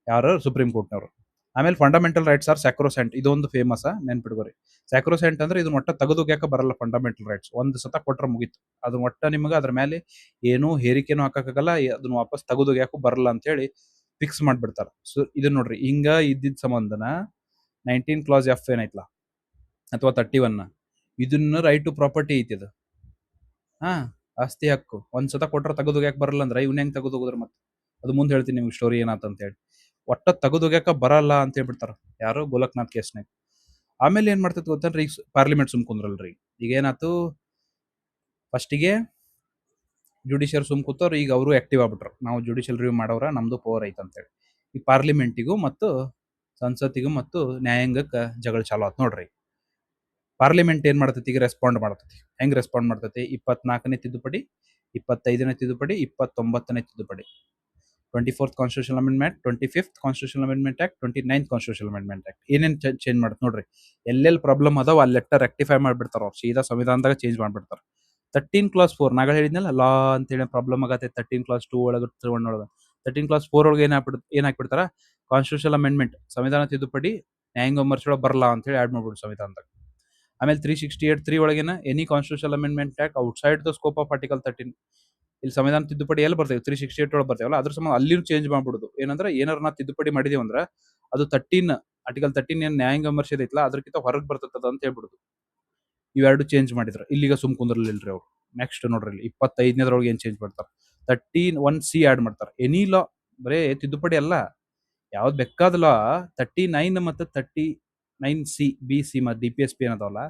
ಯಾರು ಸುಪ್ರೀಂ ಕೋರ್ಟ್ನವರು. ಆಮೇಲೆ ಫಂಡಮೆಂಟಲ್ ರೈಟ್ಸ್ ಆರ್ ಸ್ಯಾಕ್ರೋಸೆಂಟ್, ಇದೊಂದು ಫೇಮಸ್, ನೆನ್ಪಿಡ್ಕೋರಿ. ಸ್ಯಾಕ್ರೋಸೆಂಟ್ ಅಂದ್ರೆ ಇದನ್ನ ಒಟ್ಟ ತೆಗೆದೋಗ್ಯಾಕ ಬರಲ್ಲ. ಫಂಡಮೆಂಟಲ್ ರೈಟ್ಸ್ ಒಂದ್ ಸತ ಕೊಟ್ರ ಮುಗಿತು, ಅದನ್ನ ಒಟ್ಟ ನಿಮ್ಗೆ ಅದ್ರ ಮೇಲೆ ಏನು ಹೇರಿಕೆನೂ ಹಾಕಕ್ಕಾಗಲ್ಲ, ಅದನ್ನ ವಾಪಸ್ ತೆಗೆದೋಗ್ಯಾಕು ಬರಲ್ಲ ಅಂತ ಹೇಳಿ ಫಿಕ್ಸ್ ಮಾಡ್ಬಿಡ್ತಾರ. ಸೊ ಇದನ್ನ ನೋಡ್ರಿ, ಹಿಂಗ ಇದ್ದಿದ್ ಸಂಬಂಧನ 19 ಕ್ಲಾಸ್ F ಏನೈತ್ಲಾ ಅಥವಾ 31, ಇದನ್ನ ರೈಟ್ ಟು ಪ್ರಾಪರ್ಟಿ ಐತಿ ಇದು. ಆಸ್ತಿ ಹಕ್ಕು ಒಂದ್ಸತ ಕೊಟ್ರ ತೆಗೆದೋಗ್ಯಾಕ ಬರಲ್ಲ ಅಂದ್ರೆ ಇವ್ನ ಹೆಂಗ್ ತೆಗೆದೋಗಿದ್ರ ಮತ್ತೆ, ಅದು ಮುಂದೆ ಹೇಳ್ತೀನಿ ನಿಮ್ಗೆ ಸ್ಟೋರಿ ಏನಾತಂತ ಹೇಳಿ. ಒಟ್ಟ ತೆಗೆದೋಗ್ಯಾಕ ಬರಲ್ಲ ಅಂತ ಹೇಳ್ಬಿಡ್ತಾರ ಯಾರು, ಗೋಲಕ್ನಾಥ್ ಕೇಸ್ನಾಗ. ಆಮೇಲೆ ಏನ್ ಮಾಡ್ತೈತಿ ಗೊತ್ತನ್ರಿ, ಈಗ ಪಾರ್ಲಿಮೆಂಟ್ ಸುಮ್ ಕುಂದ್ರಲ್ರಿ. ಈಗ ಏನಾಯ್ತು, ಫಸ್ಟಿಗೆ ಜುಡಿಷಿಯರ್ ಸುಮ್ ಕೂತವ್ರು, ಈಗ ಅವರು ಆಕ್ಟಿವ್ ಆಗ್ಬಿಟ್ರು. ನಾವು ಜುಡಿಷಿಯಲ್ ರಿವ್ಯೂ ಮಾಡೋರ, ನಮ್ದು ಪವರ್ ಐತೆ ಅಂತೇಳಿ. ಈ ಪಾರ್ಲಿಮೆಂಟಿಗೂ ಮತ್ತು ಸಂಸತ್ತಿಗೂ ಮತ್ತು ನ್ಯಾಯಾಂಗಕ್ಕೆ ಜಗಳ ಚಾಲು ಆತ್ ನೋಡ್ರಿ. ಪಾರ್ಲಿಮೆಂಟ್ ಏನ್ ಮಾಡ್ತೈತಿ, ಈಗ ರೆಸ್ಪಾಂಡ್ ಮಾಡ್ತೈತಿ. ಹೆಂಗ್ ರೆಸ್ಪಾಂಡ್ ಮಾಡ್ತೈತಿ? 24ನೇ ತಿದ್ದುಪಡಿ, 25ನೇ ತಿದ್ದುಪಡಿ, 29ನೇ ತಿದ್ದುಪಡಿ, 24th constitutional amendment, 25th constitutional amendment act, 29th constitutional amendment act. ಏನೇನ್ ಚೇಂಜ್ ಮಾಡುತ್ತೆ ನೋಡ್ರಿ. ಎಲ್ಲೆಲ್ಲಿ ಪ್ರಾಬ್ಲಮ್ ಅದಾವ ಅಲ್ಲೆಟ್ಟ ರೆಕ್ಟಿಫೈ ಮಾಡ್ಬಿಡ್ತಾರ ಅವ್ರು, ಸೀದಾ ಸಂವಿಧಾನದಾಗ ಚೇಂಜ್ ಮಾಡ್ಬಿಡ್ತಾರ. 13 ಕ್ಲಾಸ್ 4 ನಾಗ ಹೇಳಿದ್ನಲ್ಲ, ಲಾ ಅಂತೇಳಿ ಪ್ರಾಬ್ಲಮ್ ಆಗತ್ತೆ 13 ಕ್ಲಾಸ್ 2 ಒಳಗೆ 1 ಒಳಗೆ. 13 ಕ್ಲಾಸ್ 4 ಒಳಗೆ ಏನ್ ಹಾಕ್ಬಿಡ್ತಾರ, ಕಾನ್ಸ್ಟಿಟ್ಯೂಷನಲ್ ಅಮೆಂಡ್ಮೆಂಟ್, ಸಂವಿಧಾನ ತಿದ್ದುಪಡಿ ನ್ಯಾಯಾಂಗ ವಿಮರ್ಶೆ ಒಳಗೆ ಬರಲ್ಲ ಅಂತ ಹೇಳಿ ಆಡ್ ಮಾಡ್ಬಿಡು ಸಂವಿಧಾನದಾಗ. ಆಮೇಲೆ 368(3) ಒಳಗಿನ any constitutional amendment act outside the scope of article 13. ಇಲ್ಲಿ ಸಂವಿಧಾನ ತಿದ್ದುಪಡಿ ಎಲ್ಲಿ ಬರ್ತೇವೆ, 368 ಒಳಗೆ ಬರ್ತೇವಲ್ಲ, ಅದ್ರ ಸಂಬಂಧ ಅಲ್ಲಿನೂ ಚೇಂಜ್ ಮಾಡ್ಬಿಡುದು. ಏನಂದ್ರೆ ಏನಾರ ನಾ ತಿದ್ದುಪಡಿ ಮಾಡಿದೀವಿ ಅಂದ್ರೆ ಅದು 13 ಆರ್ಟಿಕಲ್ 13 ಏನ್ ನ್ಯಾಯಾಂಗ ವಿಮರ್ಶೆ ಐತಲ್ಲ ಅದಕ್ಕಿಂತ ಹೊರಗೆ ಬರ್ತದ ಅಂತ ಹೇಳ್ಬಿಡುದು. ಇವೆರಡು ಚೇಂಜ್ ಮಾಡಿದ್ರು. ಇಲ್ಲಿಗ ಸುಮ್ ಕುಂದ್ರಲಿಲ್ರಿ ಅವ್ರು. ನೆಕ್ಸ್ಟ್ ನೋಡ್ರಿ, ಇಲ್ಲಿ 25ನೇದ್ರೊಳಗೆ ಏನ್ ಚೇಂಜ್ ಮಾಡ್ತಾರೆ, 13(1)(c) ಆಡ್ ಮಾಡ್ತಾರೆ. ಎನಿ ಲಾ, ಬರೇ ತಿದ್ದುಪಡಿ ಅಲ್ಲ, ಯಾವ್ದು ಬೇಕಾದ ಲಾ 39 ಮತ್ತು 39(c)(b)(c) ಮತ್ತು DPSP ಏನದಾವಲ್ಲ,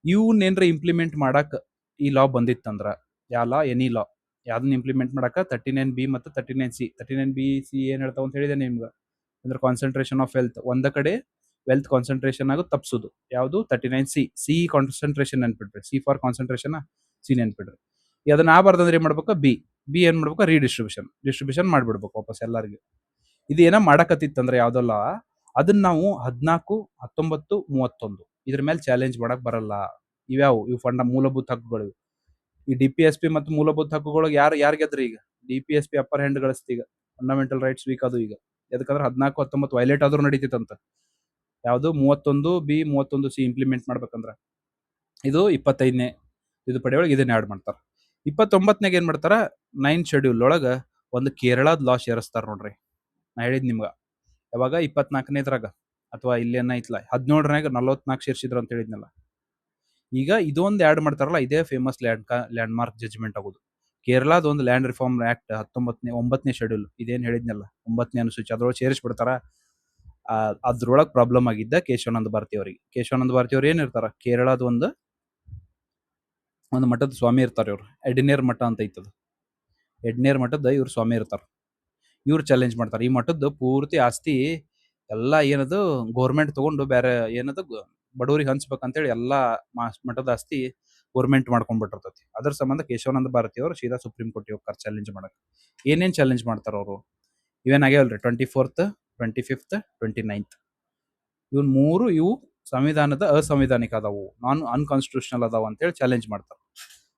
ಇವನ್ನೇನ್ರ ಇಂಪ್ಲಿಮೆಂಟ್ ಮಾಡಕ್ ಈ ಲಾ ಬಂದಿತ್ತಂದ್ರ, ಯಾವ ಲಾ, ಎನಿ ಲಾ ಯಾವ್ದನ್ನ ಇಂಪ್ಲಿಮೆಂಟ್ ಮಾಡಕ 39(b) ಮತ್ತು 39(c). 39(b)(c) ಏನ್ ಹೇಳ್ತಾವ ಅಂತ ಹೇಳಿದೆ ನಿಮ್ಗೆ, ಅಂದ್ರೆ ಕಾನ್ಸಂಟ್ರೇಷನ್ ಆಫ್ ವೆಲ್ತ್, ಒಂದ ಕಡೆ ವೆಲ್ತ್ ಕಾನ್ಸಂಟ್ರೇಷನ್ ಆಗೋ ತಪ್ಸುದು. ಯಾವುದು 39(c). ಸಿ ಕಾನ್ಸಂಟ್ರೇಷನ್ ನೆನ್ಪಿಡ್ರಿ, ಸಿ ಫಾರ್ ಕಾನ್ಸಂಟ್ರೇಷನ್, ಸಿ ನೆನ್ಪಿಡ್ರಿ. ಅದನ್ನ ಆಗಬಾರ್ದಂದ್ರೆ ಏನ್ ಮಾಡ್ಬೇಕು, ಬಿ ಏನ್ ಮಾಡ್ಬೇಕು, ಡಿಸ್ಟ್ರಿಬ್ಯೂಷನ್ ಮಾಡ್ಬಿಡ್ಬೇಕು ವಾಪಸ್ ಎಲ್ಲಾರ್ಗು. ಇದು ಏನ ಮಾಡಕತ್ತಿತ್ತಂದ್ರೆ ಯಾವ್ದಲ್ಲ, ಅದನ್ನ ನಾವು 14, 19, 31 ಇದ್ರ ಮೇಲೆ ಚಾಲೆಂಜ್ ಮಾಡಕ್ ಬರಲ್ಲ. ಇವು ಮೂಲಭೂತ ಹಕ್ಕುಗಳು. ಈ DPSP ಮತ್ತು ಮೂಲಭೂತ ಹಕ್ಕುಗಳು ಯಾರು ಗೆದ್ರಿ ಈಗ? DPSP ಅಪ್ಪರ್ ಹ್ಯಾಂಡ್ ಗಳಿಸ್ತಿ ಈಗ. ಫಂಡಮೆಂಟಲ್ ರೈಟ್ಸ್ ವೀಕ್ ಅದು ಈಗ. ಯಾಕಂದ್ರೆ 14, 19 ವೈಲೇಟ್ ಆದ್ರೂ ನಡೀತಿತ್ತಂತ. ಯಾವುದು 31(b), 31(c) ಇಂಪ್ಲಿಮೆಂಟ್ ಮಾಡ್ಬೇಕಂದ್ರ ಇದು 25ನೇ ತಿದ್ದುಪಡಿ ಒಳಗೆ ಇದನ್ನ ಆಡ್ ಮಾಡ್ತಾರ. 29ನೇಗೆ ಏನ್ ಮಾಡ್ತಾರ, 9 ಶೆಡ್ಯೂಲ್ ಒಳಗ ಒಂದು ಕೇರಳದ ಲಾ ಸೇರಿಸ್ತಾರ ನೋಡ್ರಿ. ನಾ ಹೇಳಿದ್ ನಿಮ್ಗ ಯಾವಾಗ 24ನೇದ್ರಾಗ, ಅಥವಾ ಇಲ್ಲೇನ ಐತ್ಲ 17ನೇಗ 44 ಸೇರ್ಸಿದ್ರು ಅಂತ ಹೇಳಿದ್ನಲ್ಲ. ಈಗ ಇದೊಂದು ಆಡ್ ಮಾಡ್ತಾರಲ್ಲ, ಇದೇ ಫೇಮಸ್ ಲ್ಯಾಂಡ್ ಮಾರ್ಕ್ ಜಜ್ಮೆಂಟ್ ಆಗೋದು. ಕೇರಳದ ಒಂದು ಲ್ಯಾಂಡ್ ರಿಫಾರ್ಮ್ ಆಕ್ಟ್ 9ನೇ ಶೆಡ್ಯೂಲ್, ಇದೇನ್ ಹೇಳಿದ್ನಲ್ಲ 9ನೇ ಅನುಸೂಚಿ, ಅದ್ರೊಳಗೆ ಸೇರಿಸ್ಬಿಡ್ತಾರ. ಅದ್ರೊಳಗೆ ಪ್ರಾಬ್ಲಮ್ ಆಗಿದ್ದ ಕೇಶವಾನಂದ ಭಾರತಿ ಅವರಿಗೆ. ಕೇಶವಾನಂದ ಭಾರತಿ ಅವ್ರು ಏನಿರ್ತಾರ, ಕೇರಳದ ಒಂದು ಮಠದ ಸ್ವಾಮಿ ಇರ್ತಾರೆ ಇವ್ರು. ಎಡ್ನೇರ್ ಮಠ ಅಂತ ಐತದ, ಎಡ್ನೇರ್ ಮಠದ ಇವ್ರು ಸ್ವಾಮಿ ಇರ್ತಾರ. ಇವ್ರು ಚಾಲೆಂಜ್ ಮಾಡ್ತಾರೆ, ಈ ಮಠದ ಪೂರ್ತಿ ಆಸ್ತಿ ಎಲ್ಲ ಏನದು ಗೌರ್ಮೆಂಟ್ ತಗೊಂಡು ಬೇರೆ ಏನದು ಬಡವರಿಗೆ ಹಂಚ್ಬೇಕಂತೇಳಿ ಎಲ್ಲಾ ಮಠದ ಆಸ್ತಿ ಗೌರ್ಮೆಂಟ್ ಮಾಡ್ಕೊಂಡ್ಬಿಟ್ಟಿರ್ತೈತಿ. ಅದ್ರ ಸಂಬಂಧ ಕೇಶವಾನಂದ ಭಾರತಿ ಅವರು ಸೀದಾ ಸುಪ್ರೀಂ ಕೋರ್ಟಿಗೆ ಹೋಗ್ತಾರೆ ಚಾಲೆಂಜ್ ಮಾಡಕ್. ಏನೇನ್ ಚಾಲೆಂಜ್ ಮಾಡ್ತಾರ ಅವರು, ಇವೇನಾಗ್ಯಾವಲ್ರಿ 24th, 25th, 29th ಇವು ಸಂವಿಧಾನದ ಅಸಂವಿಧಾನಿಕ ಅದಾವು, ಅನ್ಕಾನ್ಸ್ಟಿಟ್ಯೂಷನಲ್ ಅದಾವ ಅಂತೇಳಿ ಚಾಲೆಂಜ್ ಮಾಡ್ತಾರೆ.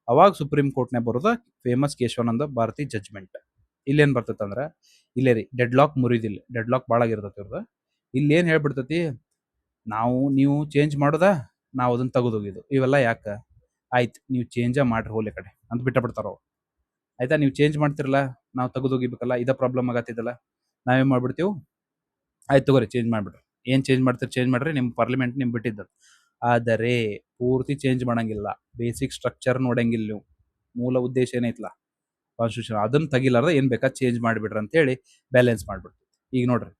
ಅವಾಗ ಸುಪ್ರೀಂ ಕೋರ್ಟ್ನೇ ಬರೋದ ಫೇಮಸ್ ಕೇಶವಾನಂದ ಭಾರತಿ ಜಜ್ಮೆಂಟ್. ಇಲ್ಲೇನ್ ಬರ್ತೈತೆ ಅಂದ್ರೆ, ಇಲ್ಲೇ ರೀ ಡೆಡ್ ಲಾಕ್ ಮುರಿದಿಲ್ಲ, ಡೆಡ್ ಲಾಕ್ ಭಾಳ ಆಗಿರ್ತೈತಿ ಇವ್ರದ್ದು. ಇಲ್ಲಿ ಏನ್ ಹೇಳ್ಬಿಡ್ತೈತಿ, ನೀವು ಚೇಂಜ್ ಮಾಡೋದ, ನಾವು ಅದನ್ನ ತೆಗೆದೋಗಿದ್ದು, ಇವೆಲ್ಲ ಯಾಕ, ಆಯ್ತು ನೀವು ಚೇಂಜ ಮಾಡ್ರಿ ಹೋಲಿ ಕಡೆ ಅಂತ ಬಿಟ್ಟ ಅವ್ರು. ಆಯ್ತಾ, ನೀವು ಚೇಂಜ್ ಮಾಡ್ತಿರಲ್ಲ, ನಾವು ತೆಗೆದೋಗಿಬೇಕಲ್ಲ, ಇದ ಪ್ರಾಬ್ಲಮ್ ಆಗತ್ತಿದಲ್ಲ, ನಾವೇನ್ ಮಾಡ್ಬಿಡ್ತೀವಿ, ಆಯ್ತು ತಗೋರಿ ಚೇಂಜ್ ಮಾಡ್ಬಿಡ್ರಿ, ಏನ್ ಚೇಂಜ್ ಮಾಡ್ತೀರಿ ಚೇಂಜ್ ಮಾಡ್ರಿ, ನಿಮ್ ಪಾರ್ಲಿಮೆಂಟ್ ನಿಮ್ ಬಿಟ್ಟಿದ್ದ. ಆದರೆ ಪೂರ್ತಿ ಚೇಂಜ್ ಮಾಡಂಗಿಲ್ಲ, ಬೇಸಿಕ್ ಸ್ಟ್ರಕ್ಚರ್ ನೋಡಂಗಿಲ್ಲ ನೀವು. ಮೂಲ ಉದ್ದೇಶ ಏನೈತ್ಲ ಕಾನ್ಸ್ಟಿಟ್ಯೂಷನ್, ಅದನ್ನ ತೆಗಿಲಾರ್ದ ಏನ್ ಬೇಕಾ ಚೇಂಜ್ ಮಾಡಿಬಿಡ್ರಿ ಅಂತ ಹೇಳಿ ಬ್ಯಾಲೆನ್ಸ್ ಮಾಡ್ಬಿಡ್ತೀವಿ. ಈಗ ನೋಡ್ರಿ,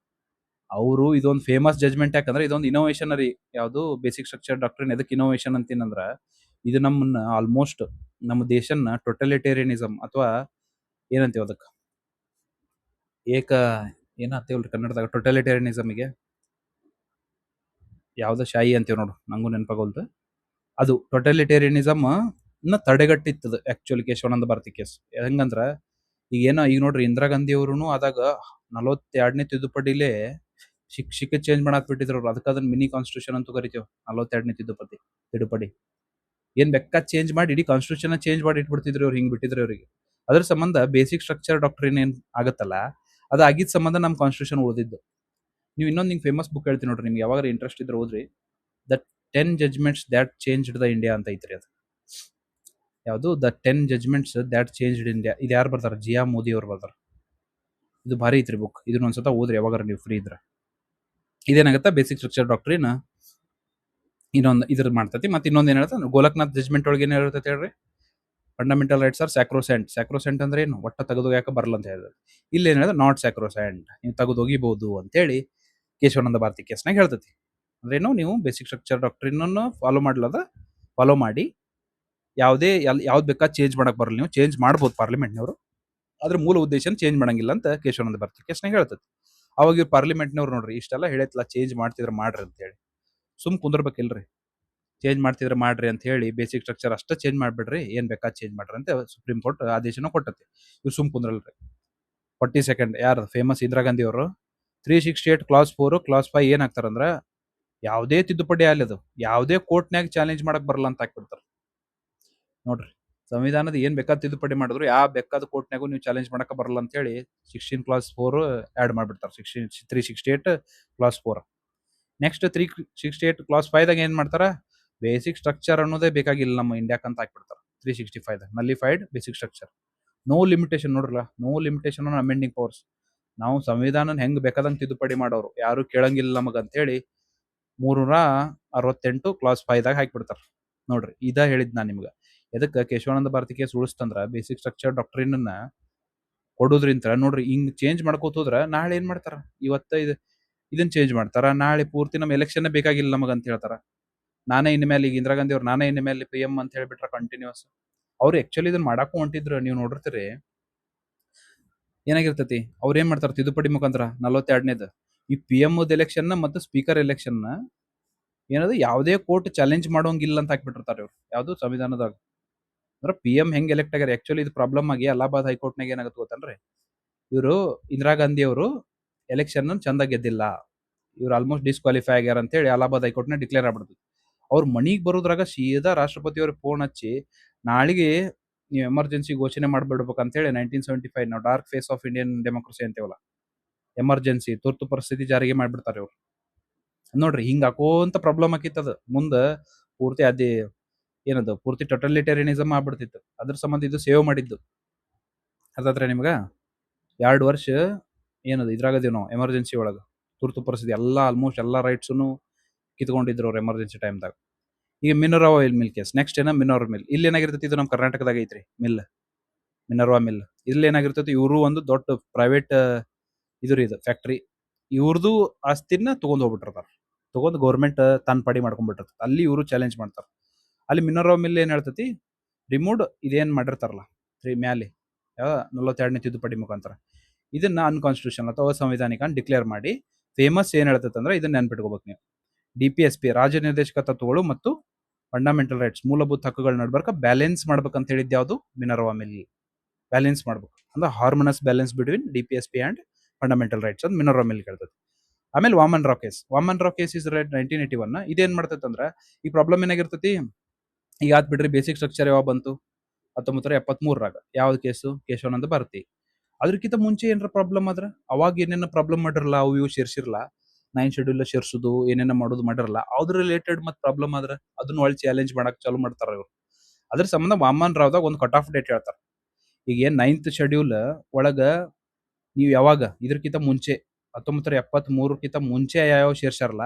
ಅವರು ಇದೊಂದು ಫೇಮಸ್ ಜಜ್ಮೆಂಟ್, ಯಾಕಂದ್ರೆ ಇದೊಂದು ಇನೋವೇಷನರಿ. ಯಾವುದು ಬೇಸಿಕ್ ಸ್ಟ್ರಕ್ಚರ್ ಡಾಕ್ಟ್ರಿನ್ ಎದಕ್ಕೆ ಇನೋವೇಷನ್ ಅಂತೀನಂದ್ರ, ಇದು ನಮ್ಮನ್ನ ಆಲ್ಮೋಸ್ಟ್ ನಮ್ಮ ದೇಶನ್ನ ಟೋಟಲಿಟೇರಿಯನಿಸಮ್ ಅಥವಾ ಏನಂತೀವಿ ಅದಕ್ಕೆ, ಏನಂತೇವಲ್ರಿ ಕನ್ನಡದಾಗ ಟೋಟಲಿಟೇರಿಯನಿಸಮ್ಗೆ, ಯಾವ್ದೋ ಶಾಯಿ ಅಂತೀವ್ ನೋಡು, ನಂಗೂ ನೆನಪಾಗೋಲ್ದು. ಅದು ಟೋಟಲಿಟೇರಿಯನಿಸಮ್ ತಡೆಗಟ್ಟಿತ್ತದ ಆಕ್ಚುಲಿ ಕೇಶವಾನಂದ ಭಾರತಿ ಕೇಸ್. ಹೆಂಗಂದ್ರ ಈಗ ನೋಡ್ರಿ, ಇಂದಿರಾ ಗಾಂಧಿ ಅವ್ರು ಆದಾಗ 42ನೇ ತಿದ್ದುಪಡಿಲೇ ಶಿಕ್ಷೆ ಚೇಂಜ್ ಮಾಡಕ್ ಬಿಟ್ಟಿದ್ರು. ಅದಕ್ಕೆ ಅದನ್ನ ಮಿನಿ ಕಾನ್ಸ್ಟಿಟ್ಯೂಷನ್ ಅಂತ ಕರಿತೇವೆ. 42ನೇ ತಿದ್ದುಪಡಿ ಏನ್ ಬೇಕಾ ಚೇಂಜ್ ಮಾಡಿ ಇಡೀ ಕಾನ್ಸ್ಟಿಟ್ಯೂಷನ್ ಚೇಂಜ್ ಮಾಡಿ ಇಟ್ಬಿಡ್ತಿದ್ರು ಅವ್ರು, ಹಿಂಗ್ ಬಿಟ್ಟಿದ್ರು ಅವ್ರಿಗೆ. ಅದ್ರ ಸಂಬಂಧ ಬೇಸಿಕ್ ಸ್ಟ್ರಕ್ಚರ್ ಡಾಕ್ಟ್ರಿನ್ ಏನ್ ಆಗತ್ತಲ್ಲ, ಅದು ಆಗಿದ್ ಸಂಬಂಧ ನಮ್ ಕಾನ್ಸ್ಟಿಟ್ಯೂಷನ್ ಉಳಿದಿದ್ದು. ನೀವು ಇನ್ನೊಂದು ಹಿಂಗ್ ಫೇಮಸ್ ಬುಕ್ ಹೇಳ್ತೀನಿ ನೋಡ್ರಿ, ನಿಮ್ಗೆ ಯಾವಾಗ ಇಂಟ್ರೆಸ್ಟ್ ಇದ್ರೆ ಓದ್ರಿ. The 10 judgements that changed the India ಅಂತ ಐತ್ರಿ. ಅದು ಯಾವುದು, the 10 judgements that changed India. ಇದು ಯಾರು ಬರ್ತಾರ, ಜಿಯಾ ಮೋದಿ ಅವ್ರು ಬರ್ತಾರ. ಇದು ಭಾರಿ ಐತ್ರಿ ಬುಕ್, ಇದನ್ನ ಒಂದ್ಸತ ಓದ್ರಿ ಯಾವಾಗ ನೀವು ಫ್ರೀ ಇದ್ರ. ಇದೇನಾಗತ್ತ, ಬೇಸಿಕ್ ಸ್ಟ್ರಕ್ಚರ್ ಡಾಕ್ಟ್ರಿನ್ ಇನ್ನೊಂದು ಇದ್ರ ಮಾಡ್ತೈತಿ. ಮತ್ತೆ ಇನ್ನೊಂದು ಏನ್ ಹೇಳ್ತಾ, ಗೋಲಕ್ನಾಥ್ ಜಜ್ಮೆಂಟ್ ಒಳಗೆ ಏನ್ ಹೇಳ್ತೈತಿ ಹೇಳ್ರಿ, ಫಂಡಮೆಂಟಲ್ ರೈಟ್ಸ್ ಆರ್ ಸ್ಯಾಕ್ರೋಸೆಂಟ್ ಅಂದ್ರೆ ಏನು, ಒಟ್ಟ ತೆಗೆದೋಗ್ಯಾಕ ಬರಲ್ಲ ಅಂತ ಹೇಳಿದ್ರು. ಇಲ್ಲಿ ಏನ್ ಹೇಳಿದ್ರೆ, ನಾಟ್ ಸ್ಯಾಕ್ರೋಸೆಂಟ್, ನೀವು ತೆಗೆದೋಗಿಬಹುದು ಅಂತೇಳಿ ಕೇಶವಾನಂದ ಭಾರತಿ ಕೇಸ್ನಾಗ ಹೇಳ್ತೈತಿ. ಅಂದ್ರೇನು, ನೀವು ಬೇಸಿಕ್ ಸ್ಟ್ರಕ್ಚರ್ ಡಾಕ್ಟ್ರಿನ್ ಫಾಲೋ ಮಾಡಿ ಯಾವ್ದು ಬೇಕಾದ್ ಚೇಂಜ್ ಮಾಡಕ್ ಬರಲ್ಲ, ನೀವು ಚೇಂಜ್ ಮಾಡ್ಬೋದು ಪಾರ್ಲಿಮೆಂಟ್ನವರು, ಅದ್ರ ಮೂಲ ಉದ್ದೇಶನ ಚೇಂಜ್ ಮಾಡಂಗಿಲ್ಲ ಅಂತ ಕೇಶವಾನಂದ ಭಾರತಿ ಕೇಸ್ನಾಗ ಹೇಳ್ತದೆ. ಅವಾಗ ಇವ್ರು ಪಾರ್ಲಿಮೆಂಟ್ನವ್ರು ನೋಡ್ರಿ ಇಷ್ಟೆಲ್ಲ ಹೇಳೈತಲ್ಲ ಚೇಂಜ್ ಮಾಡ್ತಿದ್ರೆ ಮಾಡ್ರಿ ಅಂತ ಹೇಳಿ, ಸುಮ್ ಕುಂದ್ರಬೇಕಿಲ್ರಿ, ಚೇಂಜ್ ಮಾಡ್ತಿದ್ರೆ ಮಾಡ್ರಿ ಅಂತ ಹೇಳಿ ಬೇಸಿಕ್ ಸ್ಟ್ರಕ್ಚರ್ ಅಷ್ಟೇ ಚೇಂಜ್ ಮಾಡ್ಬಿಡ್ರಿ, ಏನ್ ಬೇಕಾದ್ ಚೇಂಜ್ ಮಾಡ್ರಿ ಅಂತ ಸುಪ್ರೀಂ ಕೋರ್ಟ್ ಆದೇಶನ ಕೊಟ್ಟತಿ. ಇವ್ರು ಸುಮ್ ಕುಂದ್ರಲ್ರಿ. 42 ಯಾರು ಫೇಮಸ್ ಇಂದಿರಾ ಗಾಂಧಿ ಅವರು 368 ಕ್ಲಾಸ್ 4 ಕ್ಲಾಸ್ 5 ಏನ್ ಹಾಕ್ತಾರಂದ್ರ ಯಾವುದೇ ತಿದ್ದುಪಡಿ ಆಗ್ಲಿ ಅದು ಯಾವುದೇ ಕೋರ್ಟ್ನಾಗ ಚಾಲೆಂಜ್ ಮಾಡಕ್ ಬರಲ್ಲ ಅಂತ ಹಾಕ್ಬಿಡ್ತಾರ ನೋಡ್ರಿ. ಸಂವಿಧಾನದ ಏನ್ ಬೇಕಾದ ತಿದ್ದುಪಡಿ ಮಾಡಿದ್ರು ಯಾವ ಬೇಕಾದ ಕೋರ್ಟ್ನಾಗೂ ನೀವು ಚಾಲೆಂಜ್ ಮಾಡಕ್ ಬರಲ್ಲ ಅಂತ ಹೇಳಿ 16 ಕ್ಲಾಸ್ 4 ಆಡ್ ಮಾಡ್ಬಿಡ್ತಾರೆ. 368 ಕ್ಲಾಸ್ 4. ನೆಕ್ಸ್ಟ್ 368 ಕ್ಲಾಸ್ 5 ದಾಗ ಏನ್ ಮಾಡ್ತಾರ, ಬೇಸಿಕ್ ಸ್ಟ್ರಕ್ಚರ್ ಅನ್ನೋದೇ ಬೇಕಾಗಿಲ್ಲ ನಮ್ಮ ಇಂಡಿಯಾಕ್ ಅಂತ ಹಾಕ್ಬಿಡ್ತಾರ. 365 ದಾಗ nullified basic structure, no limitation. ನೋಡ್ರಲ್ಲ, no limitation on amending powers. ನಾವು ಸಂವಿಧಾನ ಹೆಂಗ್ ಬೇಕಾದಂಗ್ ತಿದ್ದುಪಡಿ ಮಾಡೋರು, ಯಾರು ಕೇಳಂಗಿಲ್ಲ ನಮಗ ಅಂತ ಹೇಳಿ 368 ಕ್ಲಾಸ್ 5 ದಾಗ ಹಾಕ್ಬಿಡ್ತಾರ ನೋಡ್ರಿ. ಇದ ಹೇಳಿದ್ ನಾನ್ ನಿಮ್ಗ ಎದಕ್ಕೆ ಕೇಶವಾನಂದ ಭಾರತಿ ಕೇಸ್ ಉಳಿಸ್ತಂದ್ರ ಬೇಸಿಕ್ ಸ್ಟ್ರಕ್ಚರ್ ಡಾಕ್ಟ್ರಿನ್ ಅನ್ನ ಕೊಡೋದ್ರಿಂತ ನೋಡ್ರಿ. ಹಿಂಗ್ ಚೇಂಜ್ ಮಾಡ್ಕೋತ ಹೋದ್ರ ನಾಳೆ ಏನ್ ಮಾಡ್ತಾರ, ಇವತ್ತ ಇದನ್ನ ಚೇಂಜ್ ಮಾಡ್ತಾರ, ನಾಳೆ ಪೂರ್ತಿ ನಮ್ಮ ಎಲೆಕ್ಷನ್ ಬೇಕಾಗಿಲ್ಲ ನಮಗ ಅಂತ ಹೇಳ್ತಾರ. ನಾನೇ ಇನ್ ಮೇಲೆ ಈಗ ಇಂದಿರಾ ಗಾಂಧಿ ಅವ್ರು ನಾನೇ ಇನ್ ಮೇಲೆ PM ಅಂತ ಹೇಳ್ಬಿಟ್ರ ಕಂಟಿನ್ಯೂಸ್. ಅವ್ರು ಆಕ್ಚುಲಿ ಇದನ್ನ ಮಾಡಾಕು ಹೊಂಟಿದ್ರು. ನೀವು ನೋಡಿರ್ತೀರಿ ಏನಾಗಿರ್ತತಿ, ಅವ್ರ ಏನ್ ಮಾಡ್ತಾರ ತಿದ್ದುಪಡಿ ಮುಖಾಂತರ 42ನೇದು ಈ PM ಎಲೆಕ್ಷನ್ ಮತ್ತು ಸ್ಪೀಕರ್ ಎಲೆಕ್ಷನ್ ಏನದು ಯಾವುದೇ ಕೋರ್ಟ್ ಚಾಲೆಂಜ್ ಮಾಡೋಂಗಿಲ್ಲ ಅಂತ ಹಾಕ್ಬಿಟ್ಟಿರ್ತಾರೆ ಇವ್ರು. ಯಾವ್ದು ಸಂವಿಧಾನದಾಗ ಅಂದ್ರೆ PM ಹೆಂಗ್ ಎಲೆಕ್ಟ್ ಆಗ್ಯಾರ. ಆಕ್ಚುಲಿ ಇದು ಪ್ರಾಬ್ಲಮ್ ಆಗಿ ಅಲಹಾಬಾದ್ ಹೈಕೋರ್ಟ್ನಾಗ ಏನಾಗುತ್ತೆ ಗೊತ್ತನ್ರಿ, ಇವರು ಇಂದಿರಾ ಗಾಂಧಿ ಅವರು ಎಲೆಕ್ಷನ್ ಚಂದ ಗೆದ್ದಿಲ್ಲ, ಇವ್ರು ಆಲ್ಮೋಸ್ಟ್ ಡಿಸ್ಕ್ವಾಲಿಫೈ ಆಗ್ಯಾರ ಅಂತ ಹೇಳಿ ಅಲಹಾಬಾದ್ ಹೈಕೋರ್ಟ್ನ ಡಿಕ್ಲೇರ್ ಆಗ್ಬಿಡ್ತದೆ. ಅವ್ರ ಮನಿಗ್ ಬರೋದ್ರಾಗ ಸೀದಾ ರಾಷ್ಟ್ರಪತಿ ಅವ್ರಿಗೆ ಫೋನ್ ಹಚ್ಚಿ ನಾಳೆಗೆ ನೀವು ಎಮರ್ಜೆನ್ಸಿ ಘೋಷಣೆ ಮಾಡ್ಬಿಡ್ಬೇಕಂತ ಹೇಳಿ 1975 ನಾವು dark face of Indian democracy ಅಂತೇವಲ್ಲ, ಎಮರ್ಜೆನ್ಸಿ ತುರ್ತು ಪರಿಸ್ಥಿತಿ ಜಾರಿಗೆ ಮಾಡ್ಬಿಡ್ತಾರೆ ಇವ್ರು. ನೋಡ್ರಿ ಹಿಂಗ ಹಾಕೋಂತ ಪ್ರಾಬ್ಲಮ್ ಆಕಿತ್ತದ ಮುಂದ ಪೂರ್ತಿ ಅದೇ ಏನದು ಪೂರ್ತಿ ಟೊಟಲಿಟೇರಿಯನಿಸಮ್ ಆಗ್ಬಿಡ್ತಿತ್ತು. ಅದ್ರ ಸಂಬಂಧ ಇದು ಸೇವ್ ಮಾಡಿದ್ದು ಅದಾದ್ರೆ ನಿಮ್ಗ 2 ವರ್ಷ ಏನದು ಇದ್ರಾಗದೇವ್ ನಾವು ಎಮರ್ಜೆನ್ಸಿ ಒಳಗ ತುರ್ತು ಪರಿಸ್ಥಿತಿ ಎಲ್ಲಾ ಆಲ್ಮೋಸ್ಟ್ ಎಲ್ಲಾ ರೈಟ್ಸ್ನು ಕಿತ್ಕೊಂಡಿದ್ರು ಅವ್ರು ಎಮರ್ಜೆನ್ಸಿ ಟೈಮ್ದಾಗ. ಈಗ Minerva oil mill case next ಏನ ಮಿನರ್ವಾ ಮಿಲ್. ಇಲ್ಲಿ ಏನಾಗಿರ್ತೈತಿ, ಇದು ನಮ್ಮ ಕರ್ನಾಟಕದಾಗ ಐತ್ರಿ ಮಿಲ್, ಮಿನರ್ವಾ ಮಿಲ್. ಇಲ್ಲಿ ಏನಾಗಿರ್ತೈತಿ, ಇವರು ಒಂದು ದೊಡ್ಡ ಪ್ರೈವೇಟ್ ಇದ್ರ ಇದು ಫ್ಯಾಕ್ಟ್ರಿ, ಇವ್ರದು ಆಸ್ತಿನ ತಗೊಂಡ್ ಹೋಗ್ಬಿಟ್ಟಿರ್ತಾರ, ತಗೊಂಡ್ ಗೌರ್ಮೆಂಟ್ ತನ್ನ ಪಡಿ ಮಾಡ್ಕೊಂಡ್ಬಿಟ್ಟಿರ್ತದೆ. ಅಲ್ಲಿ ಇವರು ಚಾಲೆಂಜ್ ಮಾಡ್ತಾರ. ಅಲ್ಲಿ ಮಿನರ್ವಾ ಮಿಲ್ ಏನ್ ಹೇಳ್ತೈತಿ, ರಿಮೂವ್ಡ್ ಇದೇನ್ ಮಾಡಿರ್ತಾರಲ್ಲ ಮ್ಯಾಲೆ 42ನೇ ತಿದ್ದುಪಡಿ ಮುಖಾಂತರ ಇದನ್ನ ಅನ್ಕಾನ್ಸ್ಟಿಟ್ಯೂಷನ್ ಅಥವಾ ಅಸಂವಿಧಾನಿಕ ಡಿಕ್ಲೇರ್ ಮಾಡಿ ಫೇಮಸ್ ಏನ್ ಹೇಳ್ತೈತೆ ಅಂದ್ರೆ ಇದನ್ನ ನೆನ್ಪಿಟ್ಕೋಬೇಕು ನೀವು. DPSP ರಾಜ್ಯ ನಿರ್ದೇಶಕ ತತ್ವಗಳು ಮತ್ತು ಫಂಡಮೆಂಟಲ್ ರೈಟ್ಸ್ ಮೂಲಭೂತ ಹಕ್ಕುಗಳ ನಡ್ಬರ್ಕ ಬ್ಯಾಲೆನ್ಸ್ ಮಾಡ್ಬೇಕಂತ ಹೇಳಿದ್ ಯಾವುದು, ಮಿನರ್ವಾ ಮಿಲ್. ಬ್ಯಾಲೆನ್ಸ್ ಮಾಡ್ಬೇಕು ಅಂದ್ರೆ harmonious balance between DPSP and fundamental rights ಅಂತ ಮಿನರ್ವಾ ಮಿಲ್ ಹೇಳ್ತೈತಿ. ಆಮೇಲೆ Waman Rao case. Waman Rao case is 1981. ಇದೇನ್ ಮಾಡ್ತೈತೆ ಅಂದ್ರೆ ಈ ಪ್ರಾಬ್ಲಮ್ ಏನಾಗಿರ್ತೈತಿ, ಈಗ ಆತ್ ಬಿಡ್ರಿ ಬೇಸಿಕ್ ಸ್ಟ್ರಕ್ಚರ್ ಯಾವಾಗ ಬಂತು 1973ರಾಗ. ಯಾವ್ದು ಕೇಸು, ಕೇಶವಾನಂದ ಭಾರತಿ. ಅದಕ್ಕಿಂತ ಮುಂಚೆ ಏನಾರ ಪ್ರಾಬ್ಲಮ್ ಆದ್ರ ಅವಾಗ ಏನೇನ ಪ್ರಾಬ್ಲಮ್ ಮಾಡಿರಲ್ಲ, ಅವು ಇವು ಸೇರ್ಸಿರ್ಲ 9 ಶೆಡ್ಯೂಲ್ ಸೇರ್ಸುದು ಏನೇನ ಮಾಡೋದು ಮಾಡಿರಲ್ಲ, ಅದ್ರ ರಿಲೇಟೆಡ್ ಮತ್ ಪ್ರಾಬ್ಲಮ್ ಆದ್ರ ಅದನ್ನ ಒಳ್ಳೆ ಚಾಲೆಂಜ್ ಮಾಡಕ್ ಚಾಲು ಮಾಡ್ತಾರ ಇವ್ರು. ಅದ್ರ ಸಂಬಂಧ ವಾಮನ್ ರಾವ್ದಾಗ ಒಂದು ಕಟ್ ಆಫ್ ಡೇಟ್ ಹೇಳ್ತಾರ. ಈಗ ಏನ್ 9th ಶೆಡ್ಯೂಲ್ ಒಳಗ ನೀವು ಯಾವಾಗ ಇದಕ್ಕಿಂತ ಮುಂಚೆ 1973ಕ್ಕಿಂತ ಮುಂಚೆ ಯಾವ ಸೇರ್ಸಾರಲ್ಲ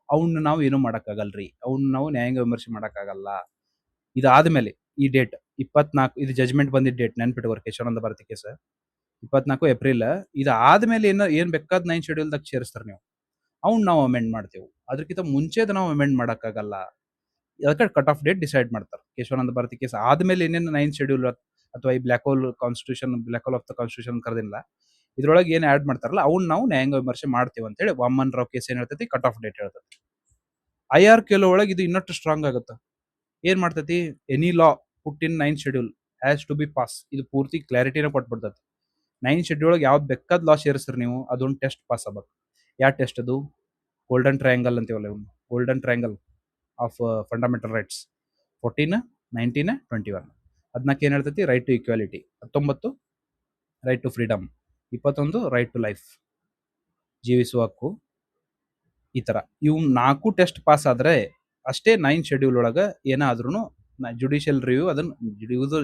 ಅವನ್ನ ನಾವು ಏನು ಮಾಡಕ್ಕಾಗಲ್ರಿ, ಅವನ್ನ ನಾವು ನ್ಯಾಯಾಂಗ ವಿಮರ್ಶೆ ಮಾಡಕ್ಕಾಗಲ್ಲ. ಇದಾದ್ಮೇಲೆ ಈ ಡೇಟ್ 24, ಇದು ಜಜ್ಮೆಂಟ್ ಬಂದಿದ್ದ ಡೇಟ್ ನೆನ್ಪಿಟ್ಕೋರಿ ಕೇಶವಾನಂದ ಭಾರತಿ ಕೇಸ್ 24 ಏಪ್ರಿಲ್. ಇದಾದ್ಮೇಲೆ ಏನ್ ಬೇಕಾದ್ 9 ಶೆಡ್ಯೂಲ್ದಾಗ ಸೇರಿಸ್ತಾರ ನೀವು, ಅವ್ನ ನಾವು ಅಮೆಂಡ್ ಮಾಡ್ತೇವೆ. ಅದಕ್ಕಿಂತ ಮುಂಚೆದ ನಾವು ಅಮೆಂಡ್ ಮಾಡಕ್ಕಾಗಲ್ಲ. ಅದಕ್ಕೆ ಕಟ್ ಆಫ್ ಡೇಟ್ ಡಿಸೈಡ್ ಮಾಡ್ತಾರೆ. ಕೇಶವಾನಂದ ಭಾರತಿ ಕೇಸ್ ಆದ್ಮೇಲೆ ಏನೇನು 9 ಶೆಡ್ಯೂಲ್ ಅಥವಾ ಈ black hole constitution, black hole of the constitution ಕರೆದಿಲ್ಲ, ಇದ್ರೊಳಗೆ ಏನ್ ಆಡ್ ಮಾಡ್ತಾರಲ್ಲ ಅವ್ನ ನಾವು ನ್ಯಾಯಾಂಗ ವಿಮರ್ಶೆ ಮಾಡ್ತೇವೆ ಅಂತ ಹೇಳಿ ವಾಮನ್ ರಾವ್ ಕೇಸ್ ಏನ್ ಹೇಳ್ತೈತಿ, ಕಟ್ ಆಫ್ ಡೇಟ್ ಹೇಳ್ತೈತಿ. IRKL ಒಳಗೆ ಇದು ಇನ್ನಷ್ಟು ಸ್ಟ್ರಾಂಗ್ ಆಗುತ್ತೆ. ಏನ್ ಮಾಡ್ತೈತಿ, any law put in 9 schedule has to be pass. ಇದು ಪೂರ್ತಿ ಕ್ಲಾರಿಟಿನ ಕೊಟ್ಬಿಡ್ತೈತಿ. 9 ಶೆಡ್ಯೂಲ್ ಒಳಗೆ ಯಾವ್ದು ಬೇಕಾದ್ ಲಾ ಸೇರಿಸ್ರಿ ನೀವು, ಅದೊಂದು ಟೆಸ್ಟ್ ಪಾಸ್ ಆಗ್ಬೇಕು. ಯಾವ ಟೆಸ್ಟ್ ಅದು, ಗೋಲ್ಡನ್ ಟ್ರಯಾಂಗಲ್ ಅಂತೀವಲ್ಲ ಇವನು, golden triangle of fundamental rights 14, 19, 21. 14 ಏನ್ ಹೇಳ್ತೈತಿ, right to equality. 19 right to freedom. 21 right to life, ಜೀವಿಸುವ ಹಕ್ಕು. ಈ ತರ ಇವ್ 4 ಟೆಸ್ಟ್ ಪಾಸ್ ಆದ್ರೆ ಅಷ್ಟೇ 9 ಶೆಡ್ಯೂಲ್ ಒಳಗ ಏನಾದ್ರೂ ಜುಡಿಷಿಯಲ್ ರಿವ್ಯೂ ಅದನ್ನ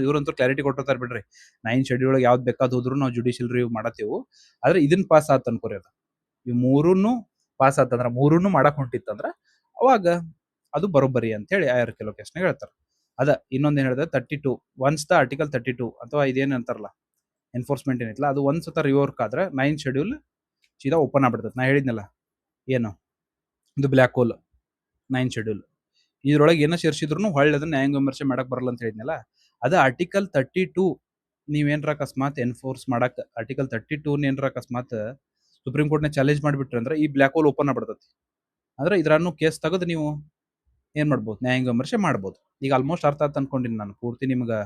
ಇವ್ರಂತೂ ಕ್ಲಾರಿಟಿ ಕೊಟ್ಟಿರ್ತಾರೆ ಬಿಡ್ರಿ. 9 ಶೆಡ್ಯೂಲ್ ಒಳಗೆ ಯಾವ್ದು ಬೇಕಾದ್ ಹೋದ್ರು ನಾವು ಜುಡಿಷಿಯಲ್ ರಿವ್ಯೂ ಮಾಡತ್ತೇವು. ಆದ್ರೆ ಇದನ್ನ ಪಾಸ್ ಆತ ಅನ್ಕೋರಿ, ಅದು ಇವ್ 3 ಪಾಸ್ ಆತಂದ್ರ 3 ಮಾಡಕ್ ಹೊಂಟಿತ್ತಂದ್ರ ಅವಾಗ ಅದು ಬರೋಬ್ಬರಿ ಅಂತ ಹೇಳಿ IRKL ಕೇಸ್ನಾಗ ಹೇಳ್ತಾರೆ. ಅದ ಇನ್ನೊಂದ್ ಏನ್ ಹೇಳಿದ್ರೆ 32 ಒನ್ಸ್ ದ ಆರ್ಟಿಕಲ್ 32 ಅಥವಾ ಇದೇನ್ ಅಂತಾರಲ್ಲ ಎನ್ಫೋರ್ಸ್ಮೆಂಟ್ ಏನಿತ್ತಲ್ಲ ಅದು ಒಂದ್ಸತ ರಿವರ್ಕ್ ಆದ್ರೆ 9 ಶೆಡ್ಯೂಲ್ ಸೀದಾ ಓಪನ್ ಆಗ್ಬಿಡ್ತದೆ. ನಾ ಹೇಳಿದ್ನಲ್ಲ ಏನು ಇದು ಬ್ಲ್ಯಾಕ್ ಹೋಲ್ 9 ಶೆಡ್ಯೂಲ್. ಇದ್ರೊಳಗೆ ಏನೋ ಸೇರ್ಸಿದ್ರು ಹೊಳ್ಳಿ ಅದನ್ನ ನ್ಯಾಯಾಂಗ ವಿಮರ್ಶೆ ಮಾಡಕ್ ಬರಲ್ಲ ಅಂತ ಹೇಳಿದ್ನಲ್ಲ, ಅದು ಆರ್ಟಿಕಲ್ 32 ನೀವೇನ್ರ ಅಕಸ್ಮಾತ್ ಎನ್ಫೋರ್ಸ್ ಮಾಡಕ್ ಆರ್ಟಿಕಲ್ 32 ಏನ್ರ ಅಕಸ್ಮಾತ್ ಸುಪ್ರೀಂ ಕೋರ್ಟ್ನ ಚಾಲೆಂಜ್ ಮಾಡಿಬಿಟ್ರಿ ಅಂದ್ರೆ ಈ ಬ್ಲ್ಯಾಕ್ ಹೋಲ್ ಓಪನ್ ಆಗ್ಬಿಡ್ತೈತಿ. ಅಂದ್ರೆ ಇದ್ರನ್ನು ಕೇಸ್ ತೆಗೆದು ನೀವು ಏನ್ ಮಾಡ್ಬೋದು, ನ್ಯಾಯಾಂಗ ವಿಮರ್ಶೆ ಮಾಡ್ಬೋದು. ಈಗ ಆಲ್ಮೋಸ್ಟ್ ಅರ್ಥ ಆಯ್ತು ಅನ್ಕೊಂಡಿನಿ ನಾನು. ಪೂರ್ತಿ ನಿಮ್ಗೆ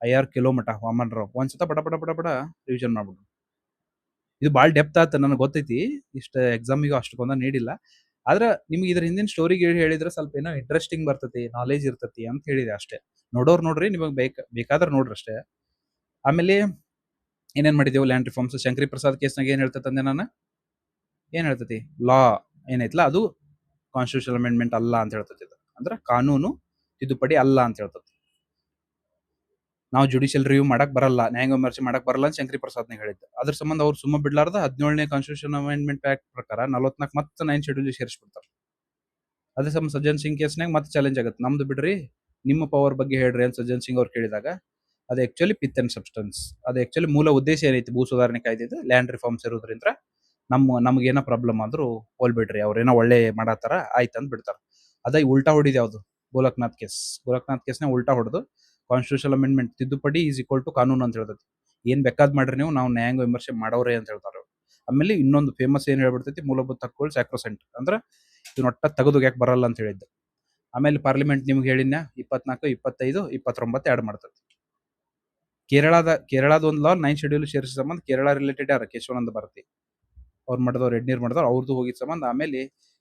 5-6 ಕಿಲೋಮೀಟ ವಾಮನ್ ರಾವ್ ಒಂದ್ಸತ ಬಡ ಬಡ ಬಡ ಬಡ ರಿವಿಷನ್ ಮಾಡ್ಬಿಡು. ಇದು ಭಾಳ ಡೆಪ್ತ್ ಆತ ನನಗೆ ಗೊತ್ತೈತಿ. ಇಷ್ಟ ಎಕ್ಸಾಮಿಗೂ ಅಷ್ಟಕ್ಕೊಂದ ನೀಡಿಲ್ಲ. ಆದ್ರೆ ನಿಮ್ಗೆ ಇದ್ರ ಹಿಂದಿನ ಸ್ಟೋರಿಗೆ ಹೇಳಿದ್ರೆ ಸ್ವಲ್ಪ ಏನೋ ಇಂಟ್ರೆಸ್ಟಿಂಗ್ ಬರ್ತೈತಿ, ನಾಲೆಜ್ ಇರ್ತೈತಿ ಅಂತ ಹೇಳಿದೆ ಅಷ್ಟೇ. ನೋಡೋರು ನೋಡ್ರಿ, ನಿಮಗೆ ಬೇಕಾದ್ರೆ ನೋಡ್ರಿ ಅಷ್ಟೇ. ಆಮೇಲೆ ಏನೇನ್ ಮಾಡಿದೆವು ಲ್ಯಾಂಡ್ ರಿಫಾರ್ಮ್ಸ್. ಶಂಕರಿ ಪ್ರಸಾದ್ ಕೇಸ್ನಾಗ ಏನ್ ಹೇಳ್ತೈತಂದೆ ನಾನು, ಏನ್ ಹೇಳ್ತೈತಿ, ಲಾ ಏನೈತಲ್ಲ ಅದು ಕಾನ್ಸ್ಟಿಟ್ಯೂಷನ್ ಅಮೆಂಡ್ಮೆಂಟ್ ಅಲ್ಲ ಅಂತ ಹೇಳ್ತೈತಿ. ಅಂದ್ರೆ ಕಾನೂನು ತಿದ್ದುಪಡಿ ಅಲ್ಲ ಅಂತ ಹೇಳ್ತೈತಿ. ನಾವು ಜುಡಿಷಿಯಲ್ ರಿವ್ಯೂ ಮಾಡಕ್ ಬರಲ್ಲ, ನ್ಯಾಯಾಂಗ ವಿಮರ್ಶೆ ಮಾಡಕ್ ಬರಲ್ಲ ಅಂತ ಶಂಕರಿ ಪ್ರಸಾದ್ನಾಗ ಹೇಳಿದ್ದು. ಅದ್ರ ಸಂಬಂಧ ಅವ್ರು ಸುಮ್ಮ ಬಿಡ್ಲಾರ್ದ 17ನೇ ಕಾನ್ಸ್ಟಿಟ್ಯೂಷನ್ ಅಮೆಂಡ್ಮೆಂಟ್ ಆಕ್ಟ್ ಪ್ರಕಾರ 44 ಮತ್ತೆ 9 ಶೆಡ್ಯೂಲ್ ಸೇರಿಸ್ಬಿಡ್ತಾರೆ. ಅದೇ ಸಂಬಂಧ ಸಜ್ಜನ್ ಸಿಂಗ್ ಕೇಸ್ನಾಗ ಮತ್ತೆ ಚಾಲೆಂಜ್ ಆಗುತ್ತೆ, ನಮ್ದು ಬಿಡ್ರಿ ನಿಮ್ಮ ಪವರ್ ಬಗ್ಗೆ ಹೇಳ್ರಿ ಅಂತ ಸಜ್ಜನ್ ಸಿಂಗ್ ಅವ್ರು ಕೇಳಿದಾಗ, ಅದು ಆಕ್ಚುಲಿ ಪಿತ್ ಅಂಡ್ ಸಬ್ಸ್ಟೆನ್ಸ್. ಅದು ಆಕ್ಚುಲಿ ಮೂಲ ಉದ್ದೇಶ ಏನೈತಿ ಭೂ ಸುಧಾರಣೆ ಕಾಯ್ದಿದ್ದು ಲ್ಯಾಂಡ್ ರಿಫಾರ್ಮ್ಸ್ ಇರೋದ್ರಿಂದ ನಮ್ಗೇನೋ ಪ್ರಾಬ್ಲಮ್ ಆದ್ರೂ ಹೋಲ್ಬಿಡ್ರಿ, ಅವ್ರೇನೋ ಒಳ್ಳೆ ಮಾಡತ್ತಾರ ಆಯ್ತು ಅಂತ ಬಿಡ್ತಾರ. ಅದ ಉಲ್ಟಾ ಹೊಡಿದ್ ಯಾವ್ದು, ಗೋಲಕ್ನಾಥ್ ಕೇಸ್ನ ಉಲ್ಟಾ ಹೊಡೆದು ಕಾನ್ಸ್ಟಿಟ್ಯೂಷನ್ ಅಮೆಂಡ್ಮೆಂಟ್ ತಿದ್ದುಪಡಿ ಈಸ್ ಈಕ್ವಲ್ ಟು ಕಾನೂನು ಅಂತ ಹೇಳ್ತೈತಿ. ಏನ್ ಬೇಕಾದ್ ಮಾಡ್ರಿ ನೀವು, ನಾವು ನ್ಯಾಯಾಂಗ ವಿಮರ್ಶೆ ಮಾಡೋರೇ ಅಂತ ಹೇಳ್ತಾರೆ. ಆಮೇಲೆ ಇನ್ನೊಂದು ಫೇಮಸ್ ಏನ್ ಹೇಳ್ಬಿಡ್ತೈತಿ, ಮೂಲಭೂತ ಹಕ್ಕುಗಳು ಸ್ಯಾಕ್ರೋಸೆಂಟ್, ಅಂದ್ರೆ ಇದನ್ನ ಒಟ್ಟ ತೆಗೆದು ಯಾಕೆ ಬರಲ್ಲ ಅಂತ ಹೇಳಿದ್ದು. ಆಮೇಲೆ ಪಾರ್ಲಿಮೆಂಟ್ ನಿಮ್ಗೆ ಹೇಳಿನ 24, 25, 29 ಆಡ್ ಮಾಡ್ತೈತಿ. ಕೇರಳದ ಒಂದು ಲಾ 9 ಶೆಡ್ಯೂಲ್ ಸೇರಿಸ ಸಂಬಂಧ ಕೇರಳ ರಿಲೇಟೆಡ್ ಯಾರ ಕೇಶವಾನಂದ ಭಾರತಿ ಅವ್ರು ಮಾಡಿದವ್ರು, ಎಡ್ನೀರ್ ಮಾಡಿದವ್ರು, ಅವ್ರದ್ದು ಹೋಗಿದ್ ಸಂಬಂಧ. ಆಮೇಲೆ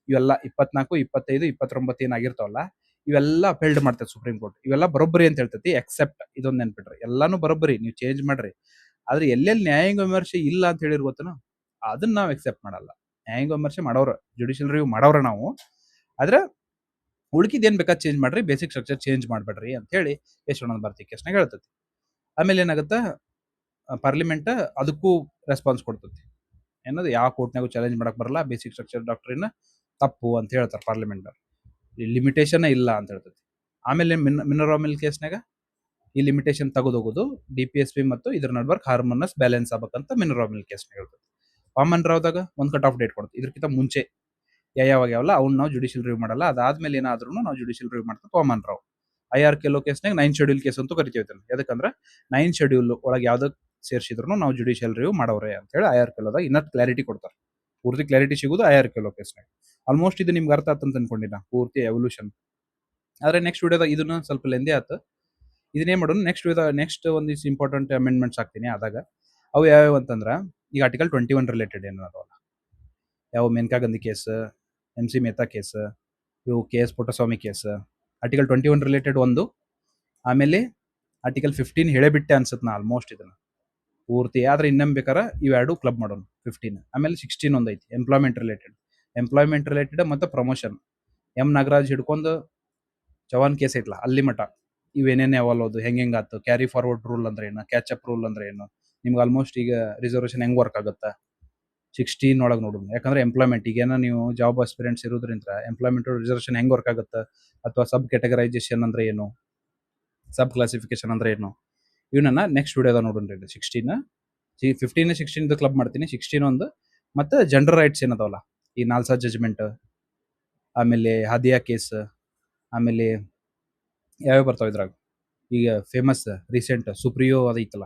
ಇವೆಲ್ಲ 24, 25, 29 ಏನಾಗಿರ್ತಾವಲ್ಲ ಇವೆಲ್ಲ ಅಪೆಲ್ಡ್ ಮಾಡ್ತೈತೆ ಸುಪ್ರೀಂ ಕೋರ್ಟ್. ಇವೆಲ್ಲ ಬರೋಬ್ಬರಿ ಅಂತ ಹೇಳ್ತೈತಿ, ಎಕ್ಸೆಪ್ಟ್ ಇದೊಂದು ನೆನ್ಪಿಟ್ರಿ, ಎಲ್ಲಾನು ಬರೋಬ್ಬರಿ ನೀವು ಚೇಂಜ್ ಮಾಡ್ರಿ. ಆದ್ರೆ ಎಲ್ಲೆಲ್ಲಿ ನ್ಯಾಯಾಂಗ ವಿಮರ್ಶೆ ಇಲ್ಲ ಅಂತ ಹೇಳಿರ್ ಗೊತ್ತನ, ಅದನ್ನ ನಾವು ಎಕ್ಸೆಪ್ಟ್ ಮಾಡಲ್ಲ. ನ್ಯಾಯಾಂಗ ವಿಮರ್ಶೆ ಮಾಡೋರ, ಜುಡಿಷಿಯಲ್ ರಿವ್ಯೂ ಮಾಡೋರ ನಾವು. ಆದ್ರೆ ಉಳ್ಕಿದ್ ಏನ್ ಬೇಕಾದ್ ಚೇಂಜ್ ಮಾಡ್ರಿ, ಬೇಸಿಕ್ ಸ್ಟ್ರಕ್ಚರ್ ಚೇಂಜ್ ಮಾಡ್ಬೇಡ್ರಿ ಅಂತ ಹೇಳಿ ಯಶವಂತ ಭಾರತಿ ಕೇಸ್ನಾಗ ಹೇಳ್ತೈತಿ. ಆಮೇಲೆ ಏನಾಗುತ್ತೆ, ಪಾರ್ಲಿಮೆಂಟ್ ಅದಕ್ಕೂ ರೆಸ್ಪಾನ್ಸ್ ಕೊಡ್ತೈತಿ. ಏನದು, ಯಾವ ಕೋರ್ಟ್ನಾಗೂ ಚಾಲೆಂಜ್ ಮಾಡಕ್ ಬರಲ್ಲ, ಬೇಸಿಕ್ ಸ್ಟ್ರಕ್ಚರ್ ಡಾಕ್ಟ್ರಿನ್ ತಪ್ಪು ಅಂತ ಹೇಳ್ತಾರೆ ಪಾರ್ಲಿಮೆಂಟ್. ಲಿಮಿಟೇಷನ್ ಇಲ್ಲ ಅಂತ ಹೇಳ್ತೈತಿ. ಆಮೇಲೆ ಮಿನರಲ್ ಮಿಲ್ ಕೇಸ್ನಾಗ ಈ ಲಿಮಿಟೇಷನ್ ತೆಗೆದೋಗೋದು DPSP ಮತ್ತು ಇದ್ರ ನಡ್ಬರ್ಕ್ ಹಾರ್ಮೋನಸ್ ಬ್ಯಾಲೆನ್ಸ್ ಆಗ್ಬೇಕಂತ ಮಿನರಲ್ ಮಿಲ್ ಕೇಸ್ನಾಗ ಹೇಳ್ತೈತಿ. ವಾಮನ್ ರಾವ್ದಾಗ ಒಂದು ಕಟ್ ಆಫ್ ಡೇಟ್ ಕೊಡುತ್ತೆ. ಇದಕ್ಕಿಂತ ಮುಂಚೆ ಯಾವ್ಯಾವಲ್ಲ ಅವ್ನು ನಾವು ಜುಡಿಷಿಯಲ್ ರಿವ್ಯೂ ಮಾಡಲ್ಲ, ಅದಾದ್ಮೇಲೆ ಏನಾದ್ರೂ ನಾವು ಜುಡಿಷಿಯಲ್ ರಿವ್ಯೂ ಮಾಡ್ತೀವಿ. ವಾಮನ್ ರಾವ್ IR ಕೆಲೋ ಕೇಸ್ನಾಗ 9 ಶೆಡ್ಯೂಲ್ ಕೇಸ್ ಅಂತೂ ಕರಿತೀವಿ. ಯಾಕಂದ್ರೆ 9 ಶೆಡ್ಯೂಲ್ ಒಳಗೆ ಯಾವ್ದಕ್ ಸೇರಿಸಿದ್ರು ನಾವು ಜುಡಿಷಿಯಲ್ ರಿವ್ಯೂ ಮಾಡೋರೆ ಅಂತ ಹೇಳಿ IR ಕೆಲೋದಾಗ ಇನ್ನೂ ಕ್ಲಾರಿಟಿ ಕೊಡ್ತಾರೆ. ಪೂರ್ತಿ ಕ್ಲಾರಿಟಿ ಸಿಗೋದು IR ಕೆಲೋ ಕೇಸ್ನಾಗ. ಆಲ್ಮೋಸ್ಟ್ ಇದು ನಿಮ್ಗೆ ಅರ್ಥ ಆತಂತ ಅನ್ಕೊಂಡಿನ ಪೂರ್ತಿ ಎವಲ್ಯೂಷನ್. ಆದ್ರೆ ನೆಕ್ಸ್ಟ್ ವಿಡಿಯೋದಾಗ ಇದನ್ನ ಸ್ವಲ್ಪ ಲೆಂದಿ ಆಯ್ತು. ಇದನ್ನೇನ್ ಮಾಡೋಣ, ನೆಕ್ಸ್ಟ್ ಒಂದಿಷ್ಟು ಇಂಪಾರ್ಟೆಂಟ್ ಅಮೆಂಡ್ಮೆಂಟ್ಸ್ ಹಾಕ್ತೀನಿ. ಆದಾಗ ಅವು ಯಾವ್ಯಾವ ಅಂತಂದ್ರೆ, ಈಗ ಆರ್ಟಿಕಲ್ 21 ರಿಲೇಟೆಡ್ ಏನದವಲ್ಲ, ಯಾವ Maneka Gandhi case, MC Mehta case, ಇವು KS Puttaswamy case, article 21 related ಒಂದು. ಆಮೇಲೆ ಆರ್ಟಿಕಲ್ 15 ಹೇಳೇಬಿಟ್ಟೆ ಅನ್ಸುತ್ತೆ ನಾ ಆಲ್ಮೋಸ್ಟ್ ಇದನ್ನ ಪೂರ್ತಿ. ಆದ್ರೆ ಇನ್ನೊಮ್ಮೆ ಬೇಕಾರ ಇವೆರಡು ಕ್ಲಬ್ ಮಾಡೋಣ 15. ಆಮೇಲೆ 16 ಒಂದು ಐತಿ ಎಂಪ್ಲಾಯ್ಮೆಂಟ್ ರಿಲೇಟೆಡ್ ಮತ್ತು ಪ್ರಮೋಷನ್. ನಾಗರಾಜ್ ಹಿಡ್ಕೊಂಡು ಚವಾನ್ ಕೇಸ್ ಐತ್ಲ ಅಲ್ಲಿ ಮಠ ಇವೇನೇನೇ ಅವಲ್ಲ, ಅದು ಹೆಂಗಾತು, ಕ್ಯಾರಿ ಫಾರ್ವರ್ಡ್ ರೂಲ್ ಅಂದ್ರೆ ಏನು, ಕ್ಯಾಚ್ ಅಪ್ ರೂಲ್ ಅಂದ್ರೆ ಏನು, ನಿಮ್ಗೆ ಆಲ್ಮೋಸ್ಟ್ ಈಗ ರಿಸರ್ವೇಷನ್ ಹೆಂಗ್ ವರ್ಕ್ ಆಗುತ್ತಾ 16 ಒಳಗೆ ನೋಡೋಣ. ಯಾಕಂದ್ರೆ ಎಂಪ್ಲಾಯ್ಮೆಂಟ್ ಈಗೇನೋ ನೀವು ಜಾಬ್ ಅಸ್ಪಿರೆಂಟ್ಸ್ ಇರೋದ್ರಿಂದ ಎಂಪ್ಲಾಯ್ಮೆಂಟ್ ರಿಸರ್ವೇಷನ್ ಹೆಂಗ್ ವರ್ಕ್ ಆಗುತ್ತೆ, ಅಥವಾ ಸಬ್ ಕ್ಯಾಟಗರೈಸೇಷನ್ ಅಂದ್ರೆ ಏನು, ಸಬ್ ಕ್ಲಾಸಿಫಿಕೇಶನ್ ಅಂದ್ರೆ ಏನು, ಇವನ್ನ ನೆಕ್ಸ್ಟ್ ವಿಡಿಯೋದ ನೋಡೋಣ್ರಿ. 15, 16 ಕ್ಲಬ್ ಮಾಡ್ತೀನಿ. 16 ಒಂದು, ಮತ್ತೆ ಜನರಲ್ ರೈಟ್ಸ್ ಏನದವಲ್ಲ, ಈ ನಾಲ್ಸಾ ಜಜ್ಮೆಂಟ್, ಆಮೇಲೆ ಹಾದಿಯಾ ಕೇಸ್, ಆಮೇಲೆ ಯಾವ್ಯಾವ ಬರ್ತಾವ ಇದ್ರಾಗ. ಈಗ ಫೇಮಸ್ ರೀಸೆಂಟ್ ಸುಪ್ರಿಯೋ ಅದೈತಲ್ಲ,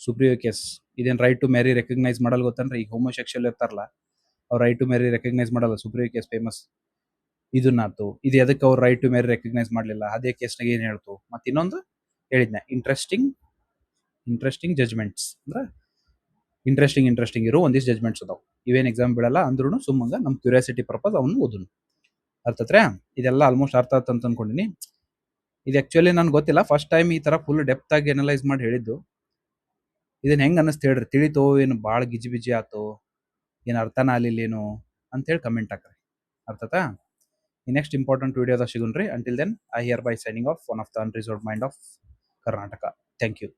ಸುಪ್ರಿಯೋ ಕೇಸ್. ಇದೇನ್ ರೈಟ್ ಟು ಮ್ಯಾರಿ ರೆಕಗ್ನೈಸ್ ಮಾಡಲ್ ಗೊತ್ತನ್ರಿ. ಈಗ ಹೋಮೋಸೆಕ್ಷುವಲ್ ಇರ್ತಾರಲ್ಲ, ಅವ್ರು ರೈಟ್ ಟು ಮ್ಯಾರಿ ರೆಕಗ್ನೈಸ್ ಮಾಡಲ್ಲ. Supriyo case famous. ಇದನ್ನಾತು, ಇದು ಎದಕ್ಕೆ ಅವ್ರು ರೈಟ್ ಟು ಮ್ಯಾರಿ ರೆಕಗ್ನೈಸ್ ಮಾಡಲಿಲ್ಲ, ಅದೇ ಕೇಸ್ನಾಗ ಏನು ಹೇಳ್ತು. ಮತ್ತೆ ಇನ್ನೊಂದು ಹೇಳಿದ್ನ, ಇಂಟ್ರೆಸ್ಟಿಂಗ್ ಜಜ್ಮೆಂಟ್ಸ್ ಅಂದ್ರೆ ಇಂಟ್ರೆಸ್ಟಿಂಗ್ ಇರೋ ಒಂದಿಷ್ಟು ಜಜ್ಮೆಂಟ್ಸ್ ಅದಾವ. ಇವೇನ್ ಎಕ್ಸಾಮ್ ಬಿಡಲ್ಲ ಅಂದ್ರೂ ಸುಮ್ಮಂಗ ನಮ್ಮ ಕ್ಯೂರಿಯಾಸಿಟಿ ಪರ್ಪಸ್ ಅವನು ಓದನು. ಅರ್ಥತ್ರೆ, ಇದೆಲ್ಲ ಆಲ್ಮೋಸ್ಟ್ ಅರ್ಥ ಆತ ಅಂತ ಅನ್ಕೊಂಡಿನಿ. ಇದು ಆಕ್ಚುಲಿ ನನ್ಗೆ ಗೊತ್ತಿಲ್ಲ, ಫಸ್ಟ್ ಟೈಮ್ ಈ ತರ ಫುಲ್ ಡೆಪ್ತ್ ಆಗಿ ಅನಲೈಸ್ ಮಾಡಿ ಹೇಳಿದ್ದು. ಇದನ್ನ ಹೆಂಗ್ ಅನ್ನಿಸ್ತು ಹೇಳ್ರಿ, ತಿಳಿತೋ ಏನು ಭಾಳ ಗಿಜಿ ಆತೋ, ಏನು ಅರ್ಥನ ಆಗ್ಲಿಲ್ಲೇನು ಅಂತೇಳಿ ಕಮೆಂಟ್ ಹಾಕ್ರಿ. ಅರ್ಥತಾ? ಈ ನೆಕ್ಸ್ಟ್ ಇಂಪಾರ್ಟೆಂಟ್ ವಿಡಿಯೋದಾಗ ಸಿಗೋಣ್ರಿ. Until then I hereby signing off, one of the unreserved mind of Karnataka. Thank you.